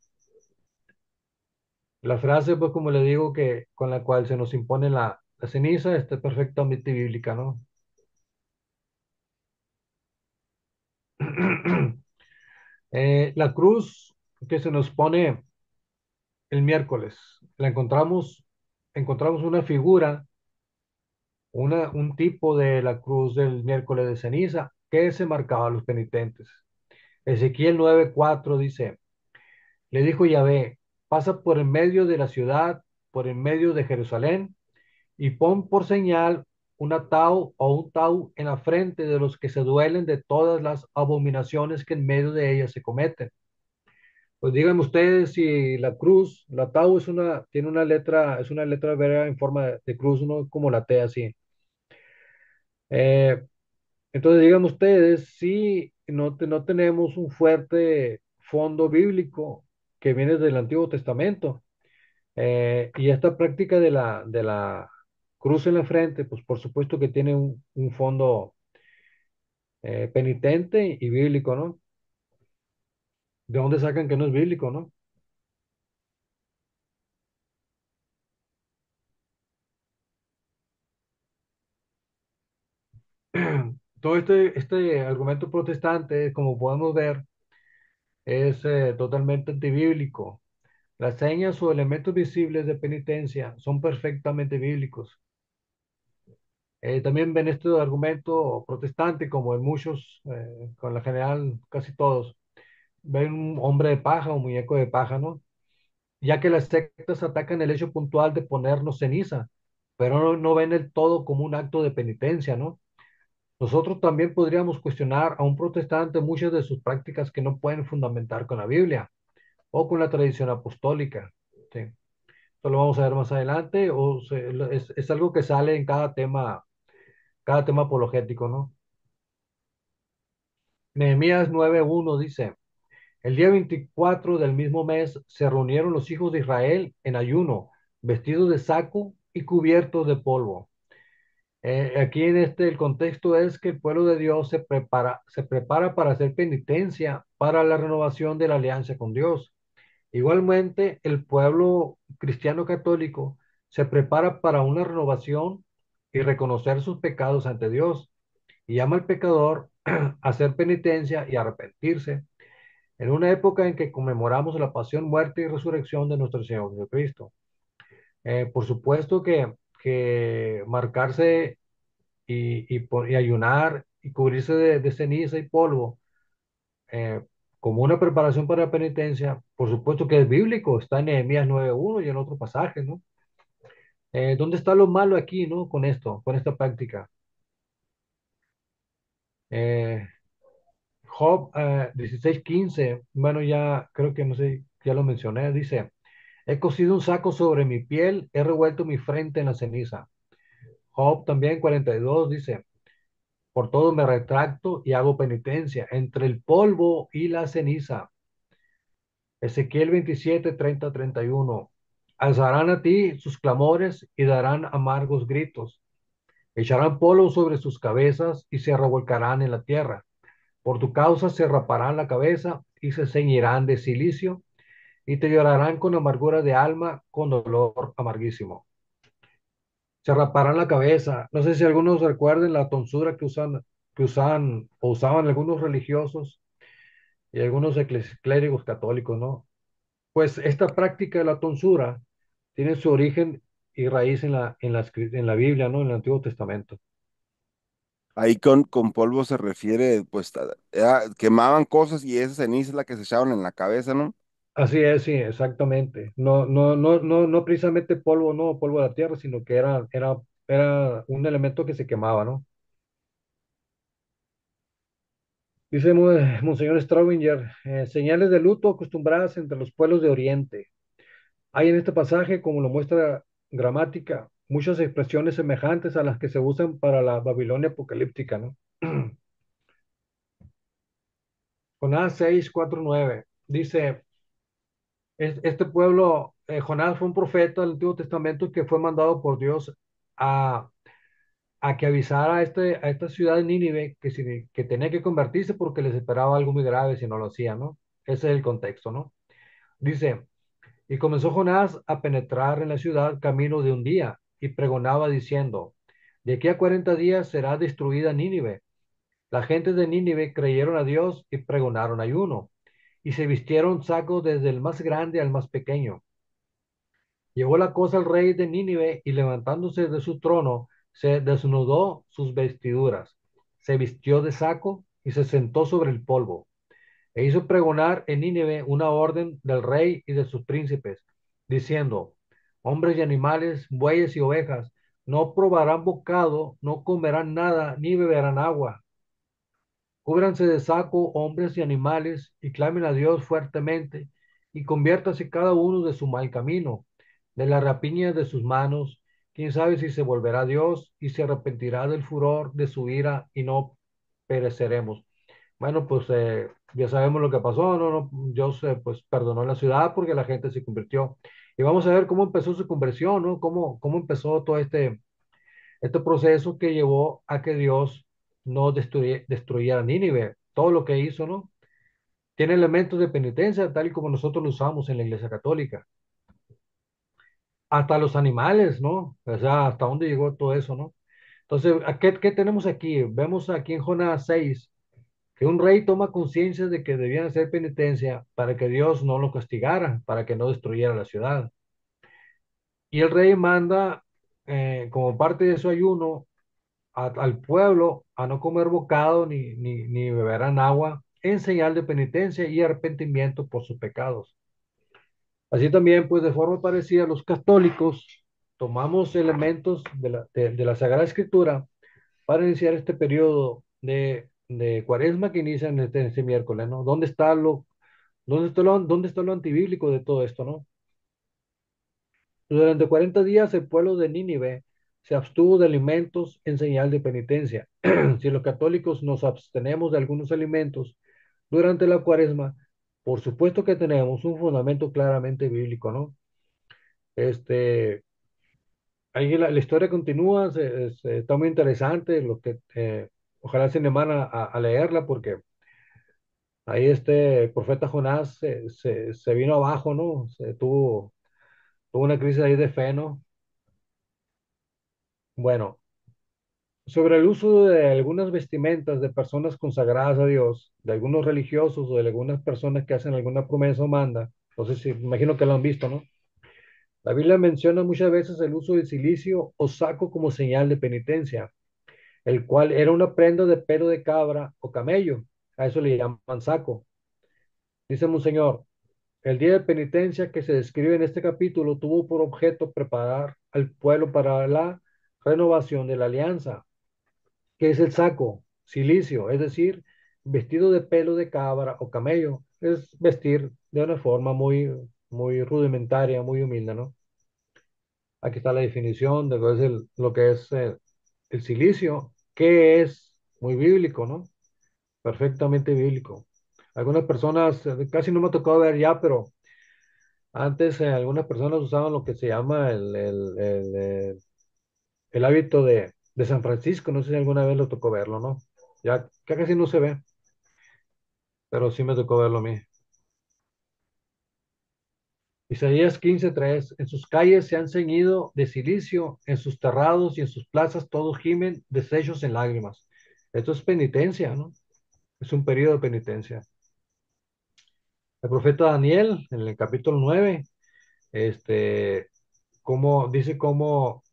La frase, pues como le digo, que con la cual se nos impone la ceniza, está perfectamente bíblica, ¿no? La cruz que se nos pone el miércoles, encontramos una figura un tipo de la cruz del miércoles de ceniza que se marcaba a los penitentes. Ezequiel 9:4 dice, le dijo Yahvé, pasa por en medio de la ciudad, por en medio de Jerusalén, y pon por señal una tau o un tau en la frente de los que se duelen de todas las abominaciones que en medio de ellas se cometen. Pues díganme ustedes si la cruz, la tau tiene una letra, es una letra hebrea en forma de cruz, no como la T así. Eh, entonces díganme ustedes si no tenemos un fuerte fondo bíblico que viene del Antiguo Testamento. Y esta práctica de la cruz en la frente, pues por supuesto que tiene un fondo penitente y bíblico, ¿no? ¿De dónde sacan que no es bíblico, no? Todo este argumento protestante, como podemos ver, es totalmente antibíblico. Las señas o elementos visibles de penitencia son perfectamente bíblicos. También ven este argumento protestante, como en muchos, con la general, casi todos, ven un hombre de paja, un muñeco de paja, ¿no? Ya que las sectas atacan el hecho puntual de ponernos ceniza, pero no ven el todo como un acto de penitencia, ¿no? Nosotros también podríamos cuestionar a un protestante muchas de sus prácticas que no pueden fundamentar con la Biblia o con la tradición apostólica. ¿Sí? Esto lo vamos a ver más adelante, es algo que sale en cada tema apologético, ¿no? Nehemías 9:1 dice, el día 24 del mismo mes se reunieron los hijos de Israel en ayuno, vestidos de saco y cubiertos de polvo. Aquí en el contexto es que el pueblo de Dios se prepara para hacer penitencia para la renovación de la alianza con Dios. Igualmente, el pueblo cristiano católico se prepara para una renovación y reconocer sus pecados ante Dios y llama al pecador a hacer penitencia y arrepentirse en una época en que conmemoramos la pasión, muerte y resurrección de nuestro Señor Jesucristo. Por supuesto que marcarse y ayunar y cubrirse de ceniza y polvo eh, como una preparación para la penitencia, por supuesto que es bíblico, está en Nehemías 9:1 y en otro pasaje, ¿no? ¿Dónde está lo malo aquí, ¿no? Con esto, con esta práctica. Eh, Job 16:15, bueno, ya creo que no sé, ya lo mencioné, dice, he cosido un saco sobre mi piel, he revuelto mi frente en la ceniza. Job también 42 dice, por todo me retracto y hago penitencia entre el polvo y la ceniza. Ezequiel 27:30-31. Alzarán a ti sus clamores y darán amargos gritos. Echarán polvo sobre sus cabezas y se revolcarán en la tierra. Por tu causa se raparán la cabeza y se ceñirán de cilicio y te llorarán con amargura de alma, con dolor amarguísimo. Se raparán la cabeza. No sé si algunos recuerden la tonsura que usan o usaban algunos religiosos y algunos clérigos católicos, ¿no? Pues esta práctica de la tonsura tiene su origen y raíz en la Biblia, ¿no? En el Antiguo Testamento.
Ahí con polvo se refiere, pues, quemaban cosas y esa ceniza es la que se echaban en la cabeza, ¿no?
Así es, sí, exactamente. No precisamente polvo, no polvo de la tierra, sino que era un elemento que se quemaba, ¿no? Dice Monseñor Straubinger, señales de luto acostumbradas entre los pueblos de Oriente. Hay en este pasaje, como lo muestra gramática, muchas expresiones semejantes a las que se usan para la Babilonia apocalíptica, ¿no? Jonás 6:4-9 dice, este pueblo, Jonás fue un profeta del Antiguo Testamento que fue mandado por Dios a, a que avisara a esta ciudad de Nínive que tenía que convertirse porque les esperaba algo muy grave si no lo hacía, ¿no? Ese es el contexto, ¿no? Dice, y comenzó Jonás a penetrar en la ciudad camino de un día y pregonaba diciendo, de aquí a 40 días será destruida Nínive. La gente de Nínive creyeron a Dios y pregonaron ayuno, y se vistieron sacos desde el más grande al más pequeño. Llevó la cosa al rey de Nínive y levantándose de su trono, se desnudó sus vestiduras, se vistió de saco y se sentó sobre el polvo. E hizo pregonar en Nínive una orden del rey y de sus príncipes, diciendo, hombres y animales, bueyes y ovejas, no probarán bocado, no comerán nada, ni beberán agua. Cúbranse de saco hombres y animales, y clamen a Dios fuertemente, y conviértase cada uno de su mal camino, de la rapiña de sus manos. Quién sabe si se volverá a Dios y se arrepentirá del furor de su ira y no pereceremos. Bueno, pues ya sabemos lo que pasó, ¿no? Dios pues perdonó la ciudad porque la gente se convirtió. Y vamos a ver cómo empezó su conversión, ¿no? Cómo empezó todo este proceso que llevó a que Dios no destruyera Nínive. Todo lo que hizo, ¿no? Tiene elementos de penitencia, tal y como nosotros lo usamos en la Iglesia Católica. Hasta los animales, ¿no? O sea, hasta dónde llegó todo eso, ¿no? Entonces, ¿qué tenemos aquí? Vemos aquí en Jonás 6 que un rey toma conciencia de que debían hacer penitencia para que Dios no lo castigara, para que no destruyera la ciudad. Y el rey manda, como parte de su ayuno, al pueblo a no comer bocado ni beberán agua en señal de penitencia y arrepentimiento por sus pecados. Así también, pues de forma parecida, los católicos tomamos elementos de la Sagrada Escritura para iniciar este periodo de cuaresma que inicia en este miércoles, ¿no? ¿Dónde está lo antibíblico de todo esto, no? Durante 40 días el pueblo de Nínive se abstuvo de alimentos en señal de penitencia. Si los católicos nos abstenemos de algunos alimentos durante la cuaresma, por supuesto que tenemos un fundamento claramente bíblico, ¿no? Este, ahí la historia continúa, está muy interesante, ojalá se animan a leerla porque ahí el profeta Jonás se vino abajo, ¿no? Tuvo una crisis ahí de fe, ¿no? Bueno, sobre el uso de algunas vestimentas de personas consagradas a Dios, de algunos religiosos o de algunas personas que hacen alguna promesa o manda, no sé si, imagino que lo han visto, ¿no? La Biblia menciona muchas veces el uso de silicio o saco como señal de penitencia, el cual era una prenda de pelo de cabra o camello. A eso le llaman saco. Dice Monseñor, el día de penitencia que se describe en este capítulo tuvo por objeto preparar al pueblo para la renovación de la alianza. ¿Qué es el saco? Silicio, es decir, vestido de pelo de cabra o camello. Es vestir de una forma muy rudimentaria, muy humilde, ¿no? Aquí está la definición de lo que es el silicio, que es muy bíblico, ¿no? Perfectamente bíblico. Algunas personas, casi no me ha tocado ver ya, pero antes algunas personas usaban lo que se llama el hábito de San Francisco. No sé si alguna vez lo tocó verlo, ¿no? Ya casi no se ve, pero sí me tocó verlo a mí. Isaías 15:3. En sus calles se han ceñido de cilicio, en sus terrados y en sus plazas todos gimen deshechos en lágrimas. Esto es penitencia, ¿no? Es un periodo de penitencia. El profeta Daniel, en el capítulo 9, este, dice cómo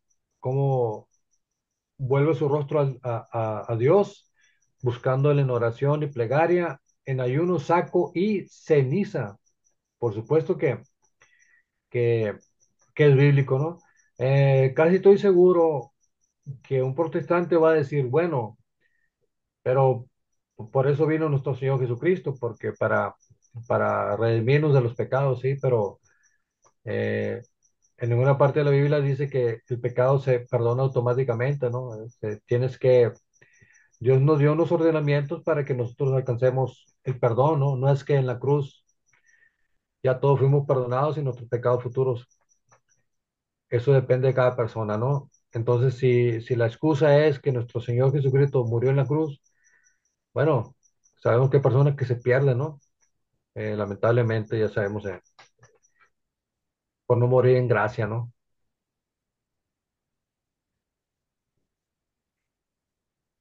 vuelve su rostro a Dios, buscándole en oración y plegaria, en ayuno, saco y ceniza. Por supuesto que, que es bíblico, ¿no? Casi estoy seguro que un protestante va a decir, bueno, pero por eso vino nuestro Señor Jesucristo, porque para redimirnos de los pecados, sí, pero eh, en ninguna parte de la Biblia dice que el pecado se perdona automáticamente, ¿no? Dios nos dio unos ordenamientos para que nosotros alcancemos el perdón, ¿no? No es que en la cruz ya todos fuimos perdonados y nuestros pecados futuros. Eso depende de cada persona, ¿no? Entonces, si la excusa es que nuestro Señor Jesucristo murió en la cruz, bueno, sabemos que hay personas que se pierden, ¿no? Lamentablemente, ya sabemos, por no morir en gracia, ¿no?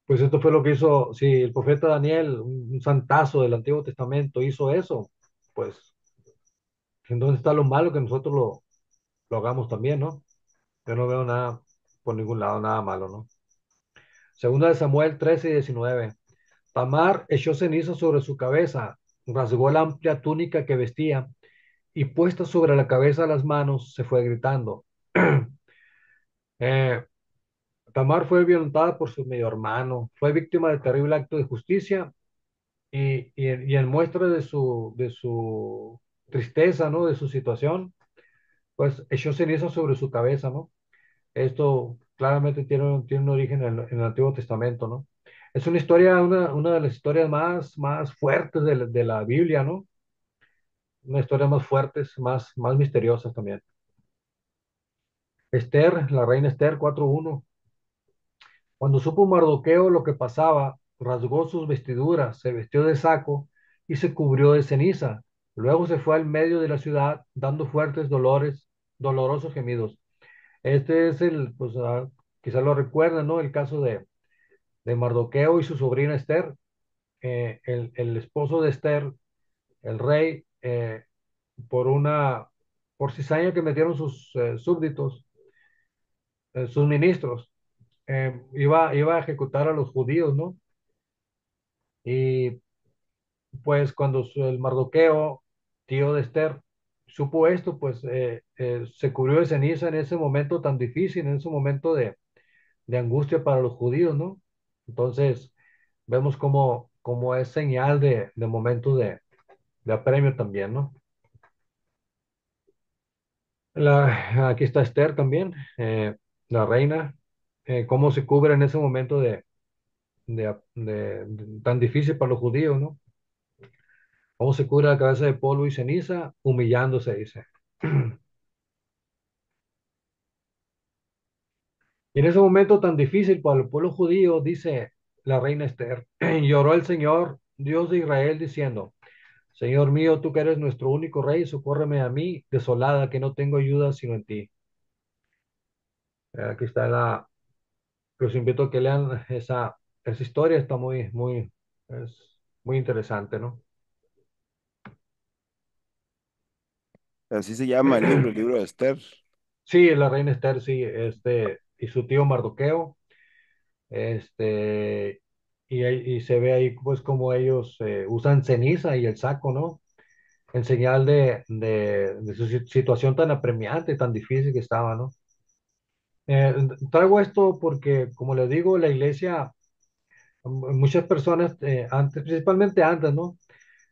Pues esto fue lo que hizo, si el profeta Daniel, un santazo del Antiguo Testamento, hizo eso, pues, ¿en dónde está lo malo que nosotros lo hagamos también, ¿no? Yo no veo nada por ningún lado, nada malo, ¿no? Segunda de Samuel 13:19. Tamar echó ceniza sobre su cabeza, rasgó la amplia túnica que vestía y puesta sobre la cabeza las manos, se fue gritando. Eh, Tamar fue violentada por su medio hermano, fue víctima de terrible acto de justicia y en muestra de su tristeza, ¿no? De su situación, pues echó ceniza sobre su cabeza, ¿no? Esto claramente tiene un origen en el Antiguo Testamento, ¿no? Es una historia, una de las historias más fuertes de la Biblia, ¿no? Una historia más fuertes, más misteriosas también. Esther, la reina Esther 4:1. Cuando supo Mardoqueo lo que pasaba, rasgó sus vestiduras, se vistió de saco y se cubrió de ceniza. Luego se fue al medio de la ciudad dando fuertes dolorosos gemidos. Este es pues quizá lo recuerdan, ¿no? El caso de Mardoqueo y su sobrina Esther. El esposo de Esther, el rey, por cizaña que metieron sus súbditos, sus ministros, iba a ejecutar a los judíos, ¿no? Y pues cuando el Mardoqueo, tío de Esther, supo esto, pues se cubrió de ceniza en ese momento tan difícil, en ese momento de angustia para los judíos, ¿no? Entonces, vemos como es señal de momento de apremio también, ¿no? Aquí está Esther también, la reina, cómo se cubre en ese momento tan difícil para los judíos, ¿no? Cómo se cubre la cabeza de polvo y ceniza, humillándose, dice. Y en ese momento tan difícil para el pueblo judío, dice la reina Esther, lloró el Señor, Dios de Israel, diciendo, Señor mío, tú que eres nuestro único rey, socórreme a mí, desolada, que no tengo ayuda sino en ti. Aquí está los invito a que lean esa historia, está es muy interesante, ¿no?
Así se llama el libro de Esther.
Sí, la reina Esther, sí, y su tío Mardoqueo, este, y se ve ahí, pues, como ellos usan ceniza y el saco, ¿no? En señal de su situación tan apremiante, tan difícil que estaba, ¿no? Traigo esto porque, como les digo, la iglesia, muchas personas, antes, principalmente antes, ¿no?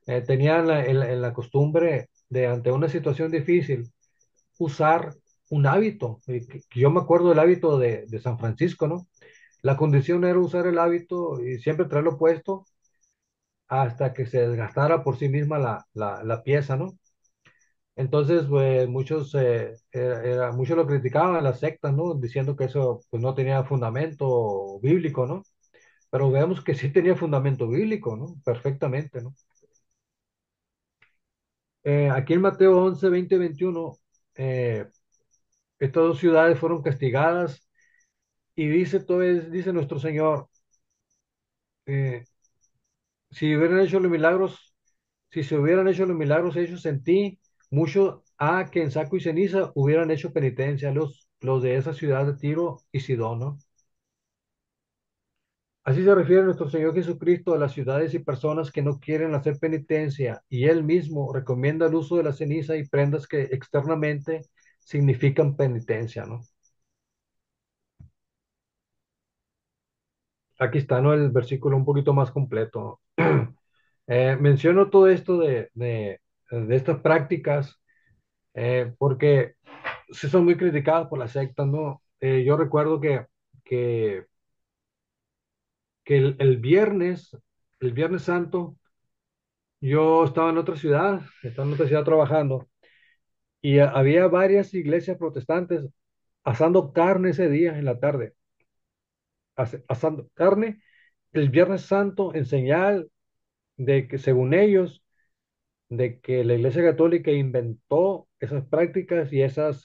Tenían la costumbre de, ante una situación difícil, usar un hábito. Que yo me acuerdo del hábito de San Francisco, ¿no? La condición era usar el hábito y siempre traerlo puesto hasta que se desgastara por sí misma la pieza, ¿no? Entonces, pues, muchos lo criticaban, las sectas, ¿no? Diciendo que eso pues, no tenía fundamento bíblico, ¿no? Pero vemos que sí tenía fundamento bíblico, ¿no? Perfectamente, ¿no? Aquí en Mateo 11 20 21 eh, estas dos ciudades fueron castigadas y dice nuestro Señor, eh, si hubieran hecho los milagros, si se hubieran hecho los milagros hechos en ti, mucho que en saco y ceniza hubieran hecho penitencia los de esa ciudad de Tiro y Sidón, ¿no? Así se refiere nuestro Señor Jesucristo a las ciudades y personas que no quieren hacer penitencia, y Él mismo recomienda el uso de la ceniza y prendas que externamente significan penitencia, ¿no? Aquí está, ¿no? El versículo un poquito más completo. Menciono todo esto de estas prácticas porque sí son muy criticadas por las sectas, ¿no? Yo recuerdo que, que el Viernes Santo, yo estaba en otra ciudad trabajando, y había varias iglesias protestantes asando carne ese día en la tarde, asando carne el Viernes Santo en señal de que según ellos, de que la Iglesia Católica inventó esas prácticas y esas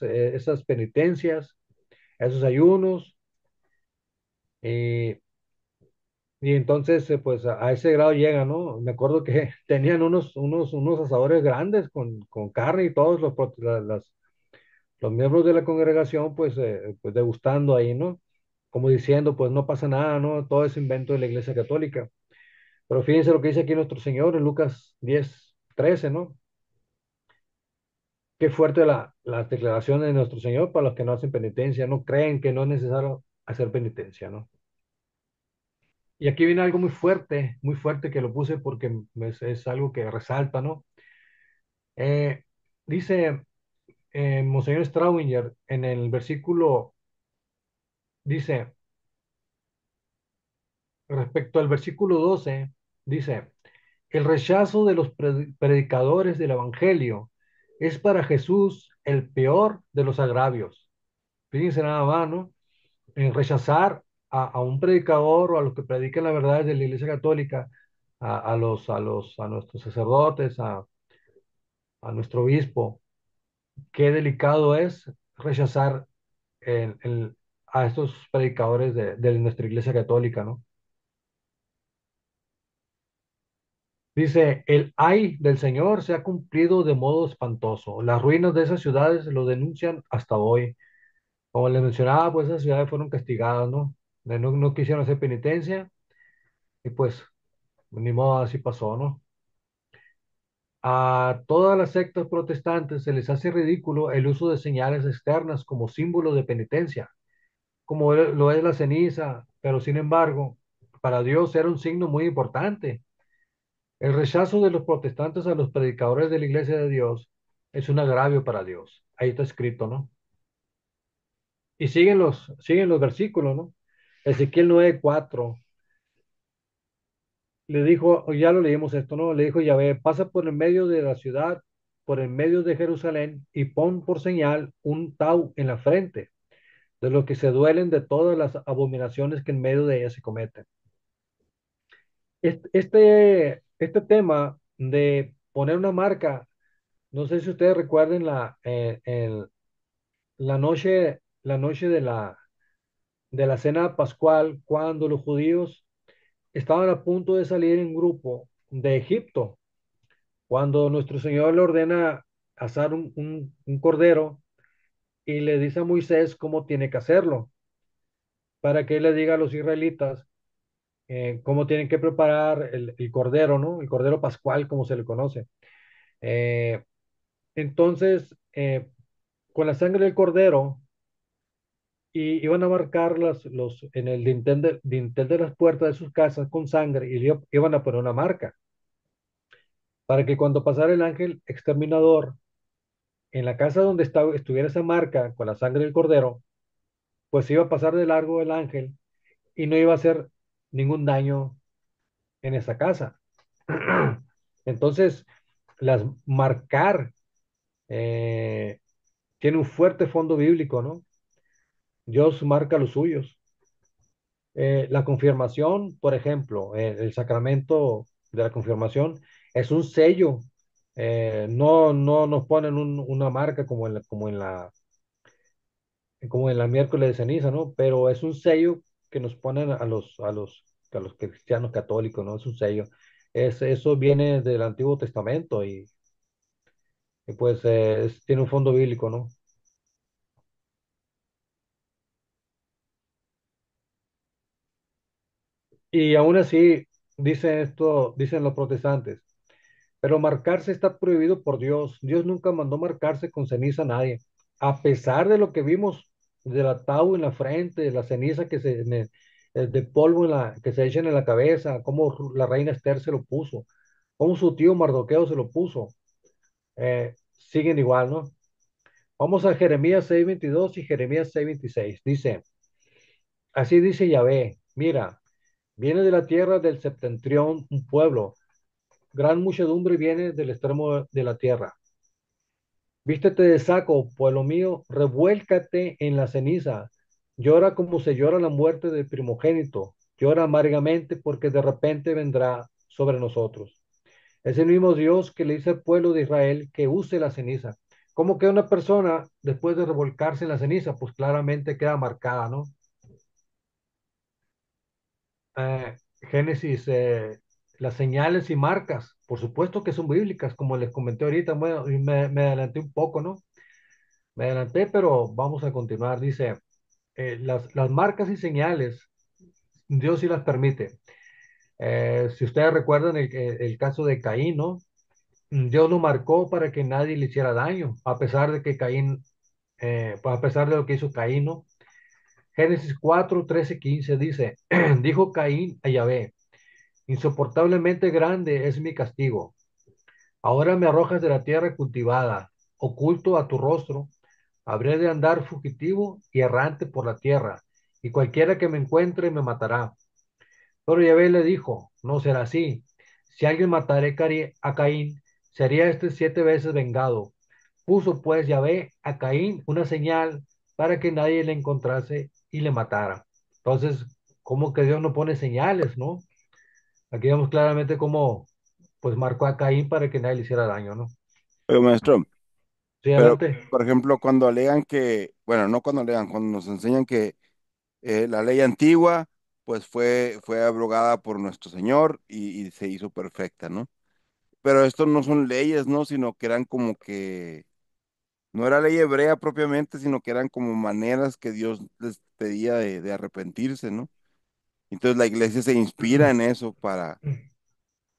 penitencias, esos ayunos, y, y entonces pues a ese grado llega, ¿no? Me acuerdo que tenían unos asadores grandes con carne y todos los miembros de la congregación pues degustando ahí, ¿no? como diciendo, pues no pasa nada, ¿no? Todo es invento de la Iglesia Católica. Pero fíjense lo que dice aquí nuestro Señor en Lucas 10:13, ¿no? Qué fuerte las declaraciones de nuestro Señor para los que no hacen penitencia, no creen que no es necesario hacer penitencia, ¿no? Y aquí viene algo muy fuerte que lo puse porque es algo que resalta, ¿no? Eh, dice Monseñor Straubinger en el versículo, dice, respecto al versículo 12, dice, el rechazo de los predicadores del Evangelio es para Jesús el peor de los agravios. Fíjense nada más, ¿no? En rechazar a un predicador o a los que predican la verdad de la Iglesia Católica, a nuestros sacerdotes, a nuestro obispo, qué delicado es rechazar a estos predicadores de nuestra Iglesia Católica, ¿no? Dice, el ay del Señor se ha cumplido de modo espantoso. Las ruinas de esas ciudades lo denuncian hasta hoy. Como les mencionaba, pues esas ciudades fueron castigadas, ¿no? No quisieron hacer penitencia y pues ni modo, así pasó, ¿no? A todas las sectas protestantes se les hace ridículo el uso de señales externas como símbolo de penitencia, como lo es la ceniza, pero sin embargo, para Dios era un signo muy importante. El rechazo de los protestantes a los predicadores de la Iglesia de Dios es un agravio para Dios. Ahí está escrito, ¿no? Y siguen los versículos, ¿no? Ezequiel 9:4 le dijo, ya lo leímos esto, ¿no? Le dijo Yahvé, pasa por el medio de la ciudad, por el medio de Jerusalén, y pon por señal un tau en la frente, de los que se duelen de todas las abominaciones que en medio de ella se cometen. Este tema de poner una marca, no sé si ustedes recuerden la noche de la cena pascual, cuando los judíos estaban a punto de salir en grupo de Egipto, cuando nuestro Señor le ordena asar un cordero y le dice a Moisés cómo tiene que hacerlo, para que él le diga a los israelitas cómo tienen que preparar el cordero, ¿no? El cordero pascual, como se le conoce. Eh, entonces, con la sangre del cordero, y iban a marcar en el dintel de las puertas de sus casas con sangre y iban a poner una marca para que cuando pasara el ángel exterminador en la casa donde estuviera esa marca con la sangre del cordero, pues iba a pasar de largo el ángel y no iba a hacer ningún daño en esa casa. Entonces, marcar eh, tiene un fuerte fondo bíblico, ¿no? Dios marca los suyos. La confirmación, por ejemplo, el sacramento de la confirmación es un sello. No nos ponen una marca como en la miércoles de ceniza, ¿no? Pero es un sello que nos ponen a los cristianos católicos, ¿no? Es un sello. Eso viene del Antiguo Testamento y pues tiene un fondo bíblico, ¿no? Y aún así, dicen los protestantes. Pero marcarse está prohibido por Dios. Dios nunca mandó marcarse con ceniza a nadie. A pesar de lo que vimos del ataúd en la frente, de la ceniza de polvo que se echan en la cabeza, cómo la reina Esther se lo puso, cómo su tío Mardoqueo se lo puso, siguen igual, ¿no? Vamos a Jeremías 6:22 y Jeremías 6:26. Dice, así dice Yahvé, mira, viene de la tierra del septentrión un pueblo, gran muchedumbre viene del extremo de la tierra. Vístete de saco, pueblo mío, revuélcate en la ceniza. Llora como se llora la muerte del primogénito. Llora amargamente porque de repente vendrá sobre nosotros. Es el mismo Dios que le dice al pueblo de Israel que use la ceniza. ¿Cómo queda una persona después de revolcarse en la ceniza? Pues claramente queda marcada, ¿no? Génesis, las señales y marcas, por supuesto que son bíblicas, como les comenté ahorita. Bueno, y me adelanté un poco, ¿no? Me adelanté, pero vamos a continuar. Dice, las marcas y señales, Dios sí las permite. Si ustedes recuerdan el caso de Caín, ¿no? Dios lo marcó para que nadie le hiciera daño, a pesar de que Caín, a pesar de lo que hizo Caín, ¿no? Génesis 4, 13, 15 dice, dijo Caín a Yahvé, insoportablemente grande es mi castigo. Ahora me arrojas de la tierra cultivada, oculto a tu rostro. Habré de andar fugitivo y errante por la tierra, y cualquiera que me encuentre me matará. Pero Yahvé le dijo, no será así. Si alguien matare a Caín, sería este 7 veces vengado. Puso pues Yahvé a Caín una señal para que nadie le encontrase y le matara. Entonces, ¿cómo que Dios no pone señales, no? Aquí vemos claramente cómo, pues marcó a Caín para que nadie le hiciera daño, ¿no?
Pero maestro,
Sí,
pero
adelante.
por ejemplo, cuando alegan que, bueno, no cuando alegan, cuando nos enseñan que la ley antigua, pues fue abrogada por nuestro Señor y se hizo perfecta, ¿no? Pero esto no son leyes, ¿no? Sino que eran como que, no era ley hebrea propiamente, sino que eran como maneras que Dios les pedía de arrepentirse, ¿no? Entonces la iglesia se inspira en eso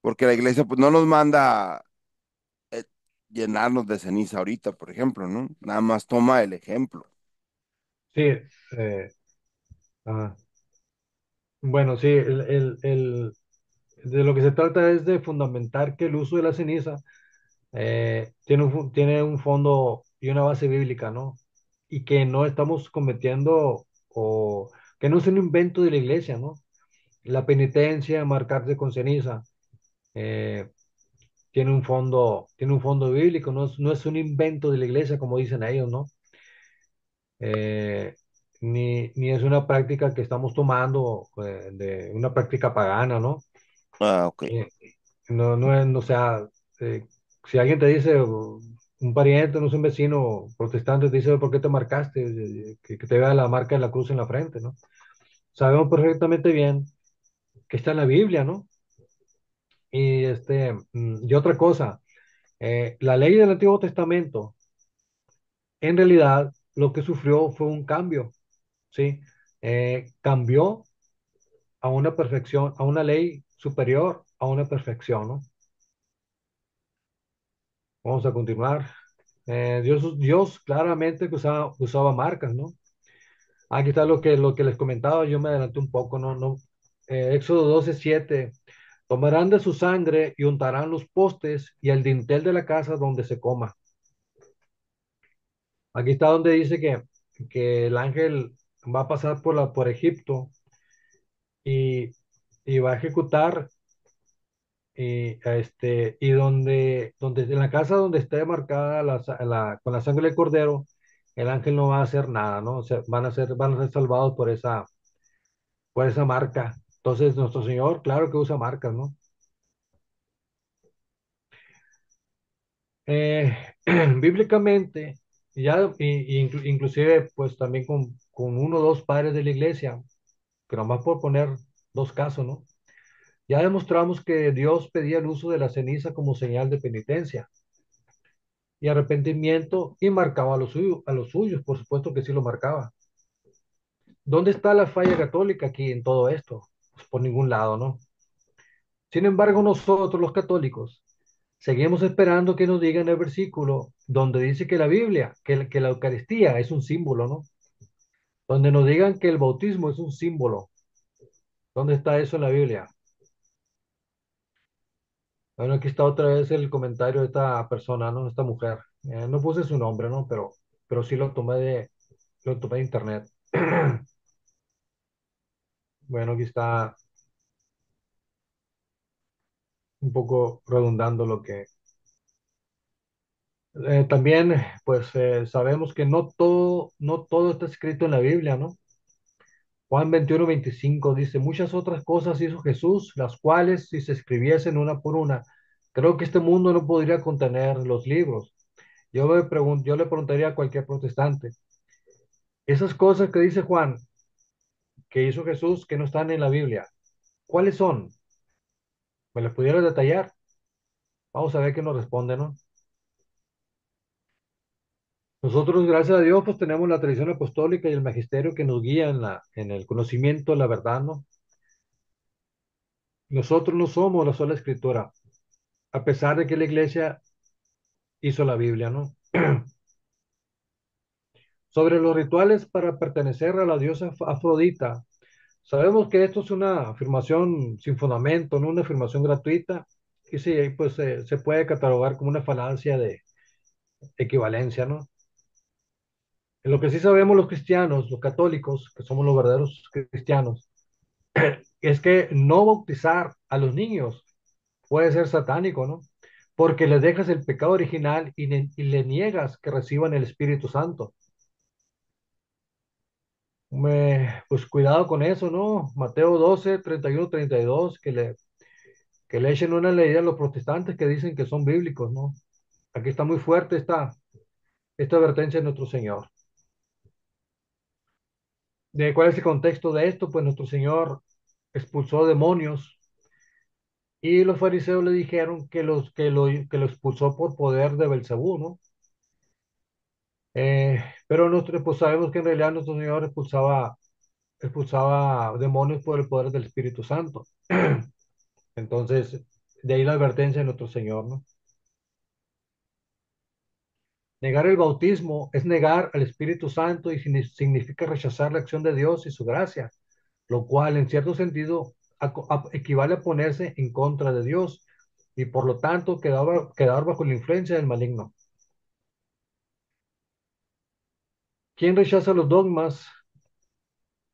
porque la iglesia pues no nos manda eh, llenarnos de ceniza ahorita, por ejemplo, ¿no? Nada más toma el ejemplo.
Sí, eh, ah, bueno, sí, de lo que se trata es de fundamentar que el uso de la ceniza tiene un fondo y una base bíblica, ¿no? Y que no estamos cometiendo o que no es un invento de la iglesia, ¿no? La penitencia, marcarse con ceniza, eh, tiene un fondo bíblico, no es un invento de la iglesia, como dicen ellos, ¿no? Eh, ni es una práctica que estamos tomando de una práctica pagana, ¿no?
Ah, ok.
Eh, no es, o sea, eh, si alguien te dice, un pariente, no es un vecino protestante, te dice, ¿por qué te marcaste? Que te vea la marca de la cruz en la frente, ¿no? Sabemos perfectamente bien que está en la Biblia, ¿no? Y otra cosa, la ley del Antiguo Testamento, en realidad, lo que sufrió fue un cambio, ¿sí? Cambió a una perfección, a una ley superior a una perfección, ¿no? Vamos a continuar. Dios claramente que usaba marcas, ¿no? Aquí está lo que les comentaba, yo me adelanté un poco, ¿no? Éxodo 12:7. Tomarán de su sangre y untarán los postes y el dintel de la casa donde se coma. Aquí está donde dice que el ángel va a pasar por Egipto y, y va a ejecutar y donde en la casa donde esté marcada con la sangre del cordero, el ángel no va a hacer nada, ¿no? O sea, van a ser salvados por esa marca. Entonces, nuestro Señor, claro que usa marcas, ¿no? Eh, bíblicamente, inclusive, pues también con uno o dos padres de la iglesia, que nomás por poner dos casos, ¿no? Ya demostramos que Dios pedía el uso de la ceniza como señal de penitencia y arrepentimiento y marcaba a los suyos, por supuesto que sí lo marcaba. ¿Dónde está la falla católica aquí en todo esto? Pues por ningún lado, ¿no? Sin embargo, nosotros los católicos seguimos esperando que nos digan el versículo donde dice que la Biblia, que la Eucaristía es un símbolo, ¿no? Donde nos digan que el bautismo es un símbolo. ¿Dónde está eso en la Biblia? Bueno, aquí está otra vez el comentario de esta persona, ¿no? Esta mujer. No puse su nombre, ¿no? Pero sí lo tomé de internet. Bueno, aquí está un poco redundando lo que... también, pues sabemos que no todo está escrito en la Biblia, ¿no? Juan 21:25 dice, muchas otras cosas hizo Jesús, las cuales si se escribiesen una por una, creo que este mundo no podría contener los libros. Yo le preguntaría a cualquier protestante, esas cosas que dice Juan, que hizo Jesús, que no están en la Biblia, ¿cuáles son? ¿Me las pudieras detallar? Vamos a ver qué nos responde, ¿no? Nosotros, gracias a Dios, pues tenemos la tradición apostólica y el magisterio que nos guía en el conocimiento de la verdad, ¿no? Nosotros no somos la sola escritura, a pesar de que la iglesia hizo la Biblia, ¿no? Sobre los rituales para pertenecer a la diosa Afrodita, sabemos que esto es una afirmación sin fundamento, no una afirmación gratuita, y sí, pues se puede catalogar como una falacia de equivalencia, ¿no? Lo que sí sabemos los cristianos, los católicos, que somos los verdaderos cristianos, es que no bautizar a los niños puede ser satánico, ¿no? Porque les dejas el pecado original y le niegas que reciban el Espíritu Santo. Pues cuidado con eso, ¿no? Mateo 12, 31, 32, que le echen una ley a los protestantes que dicen que son bíblicos, ¿no? Aquí está muy fuerte esta advertencia de nuestro Señor. ¿Cuál es el contexto de esto? Pues nuestro Señor expulsó demonios y los fariseos le dijeron que lo expulsó por poder de Belcebú, ¿no? Pero nosotros pues sabemos que en realidad nuestro Señor expulsaba demonios por el poder del Espíritu Santo. Entonces, de ahí la advertencia de nuestro Señor, ¿no? Negar el bautismo es negar al Espíritu Santo y significa rechazar la acción de Dios y su gracia, lo cual en cierto sentido equivale a ponerse en contra de Dios y por lo tanto quedar bajo la influencia del maligno. ¿Quién rechaza los dogmas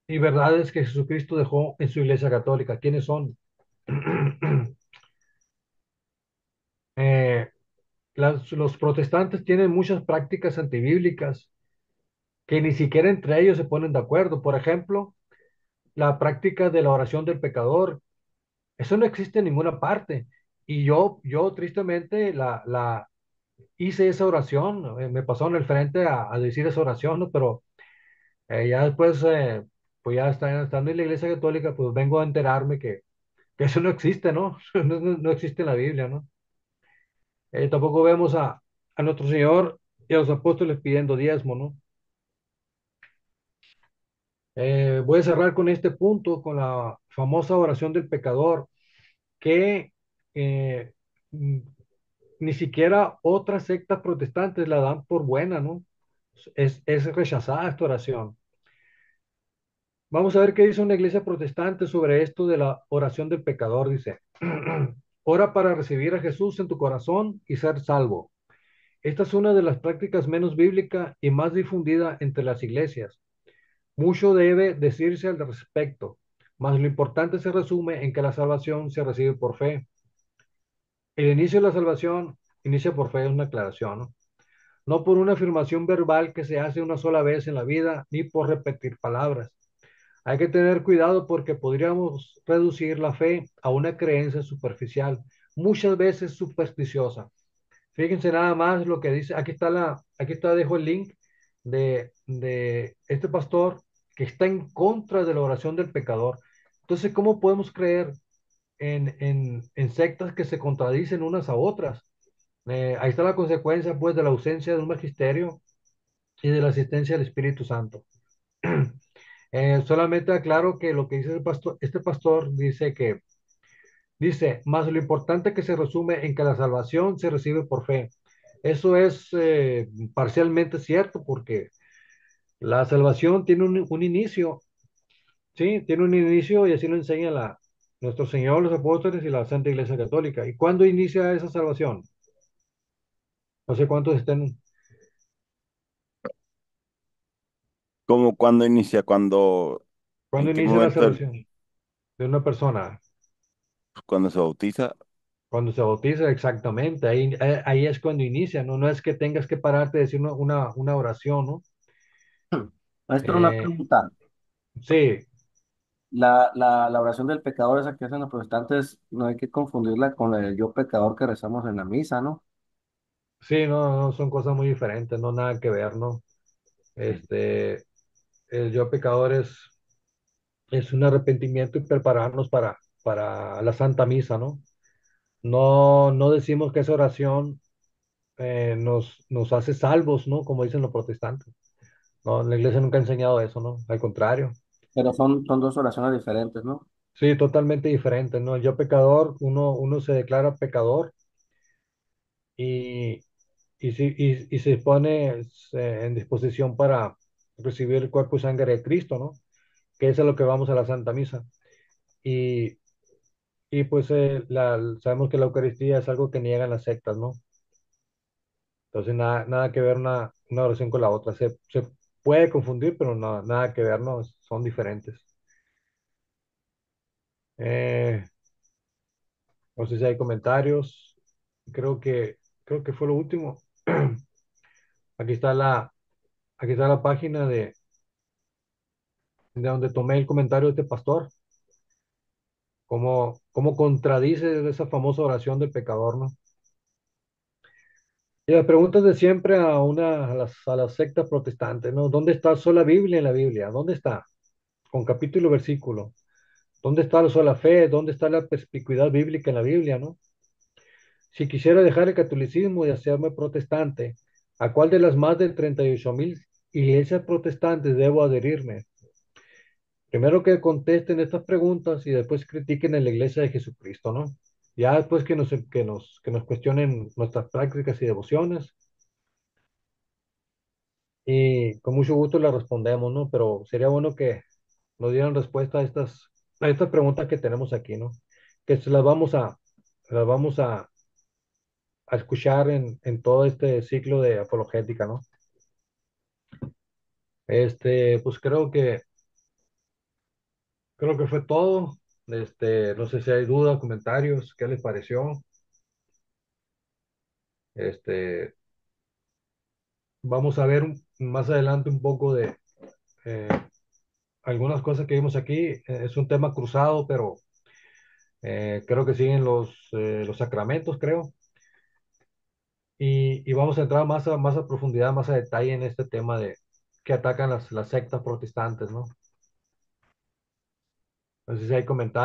y verdades que Jesucristo dejó en su iglesia católica? ¿Quiénes son? Eh, los protestantes tienen muchas prácticas antibíblicas que ni siquiera entre ellos se ponen de acuerdo. Por ejemplo, la práctica de la oración del pecador. Eso no existe en ninguna parte. Y yo tristemente hice esa oración, me pasó en el frente a decir esa oración, ¿no? Pero ya después, pues ya estando en la iglesia católica, pues vengo a enterarme que eso no existe, ¿no? No existe en la Biblia, ¿no? Tampoco vemos a nuestro Señor y a los apóstoles pidiendo diezmo, ¿no? Voy a cerrar con este punto, con la famosa oración del pecador, que eh, mm, ni siquiera otras sectas protestantes la dan por buena, ¿no? Es rechazada esta oración. Vamos a ver qué dice una iglesia protestante sobre esto de la oración del pecador. Dice, ora para recibir a Jesús en tu corazón y ser salvo. Esta es una de las prácticas menos bíblica y más difundida entre las iglesias. Mucho debe decirse al respecto, mas lo importante se resume en que la salvación se recibe por fe. El inicio de la salvación inicia por fe, es una aclaración, ¿no? No por una afirmación verbal que se hace una sola vez en la vida, ni por repetir palabras. Hay que tener cuidado porque podríamos reducir la fe a una creencia superficial, muchas veces supersticiosa. Fíjense nada más lo que dice, aquí está, dejo el link de este pastor que está en contra de la oración del pecador. Entonces, ¿cómo podemos creer en sectas que se contradicen unas a otras? Ahí está la consecuencia, pues, de la ausencia de un magisterio y de la asistencia del Espíritu Santo. Solamente aclaro que lo que dice este pastor dice, más lo importante que se resume en que la salvación se recibe por fe. Eso es parcialmente cierto porque la salvación tiene un inicio, ¿sí? Tiene un inicio y así lo enseña nuestro Señor, los apóstoles y la Santa Iglesia Católica. ¿Y cuándo inicia esa salvación? No sé cuántos estén,
¿Cómo cuando inicia? ¿En
¿cuándo
qué
inicia la
momento
salvación de una persona?
cuando se bautiza?
Cuando se bautiza, exactamente, ahí es cuando inicia, ¿no? No es que tengas que pararte a decir una oración, ¿no?
Maestro, una
Eh,
pregunta.
sí,
La oración del pecador, esa que hacen los protestantes, no hay que confundirla con el yo pecador que rezamos en la misa, ¿no?
sí, no, no, son cosas muy diferentes, no nada que ver, ¿no? Este, el yo pecador es un arrepentimiento y prepararnos para la Santa Misa, ¿no? No, no decimos que esa oración nos hace salvos, ¿no? Como dicen los protestantes. No, la iglesia nunca ha enseñado eso, ¿no? Al contrario.
Pero son dos oraciones diferentes, ¿no?
Sí, totalmente diferente, ¿no? El yo pecador, uno se declara pecador y, y se pone en disposición para recibir el cuerpo y sangre de Cristo, ¿no? Que eso es lo que vamos a la Santa Misa. Y, y pues sabemos que la Eucaristía es algo que niegan las sectas, ¿no? Entonces nada que ver una oración con la otra. Se puede confundir, pero nada que ver, ¿no? Son diferentes. Eh, no sé si hay comentarios. Creo que, creo que fue lo último. Aquí está aquí está la página de donde tomé el comentario de este pastor. Cómo contradice esa famosa oración del pecador, ¿no? Y las preguntas de siempre a las sectas protestantes, ¿no? ¿Dónde está sola Biblia en la Biblia? ¿Dónde está? Con capítulo y versículo. ¿Dónde está la sola fe? ¿Dónde está la perspicuidad bíblica en la Biblia, no? Si quisiera dejar el catolicismo y hacerme protestante, ¿a cuál de las más de 38.000 iglesias protestantes debo adherirme? Primero que contesten estas preguntas y después critiquen a la iglesia de Jesucristo, ¿no? Ya después que nos cuestionen nuestras prácticas y devociones y con mucho gusto les respondemos, ¿no? Pero sería bueno que nos dieran respuesta a estas preguntas que tenemos aquí, ¿no? Que las vamos a escuchar en todo este ciclo de apologética, ¿no? Pues creo que fue todo. No sé si hay dudas, comentarios, ¿qué les pareció? Este, Vamos a ver más adelante un poco de eh, algunas cosas que vimos aquí. Es un tema cruzado, pero creo que siguen los sacramentos, creo. Y vamos a entrar más a profundidad, más a detalle en este tema de que atacan las sectas protestantes, ¿no? No sé si hay comentarios.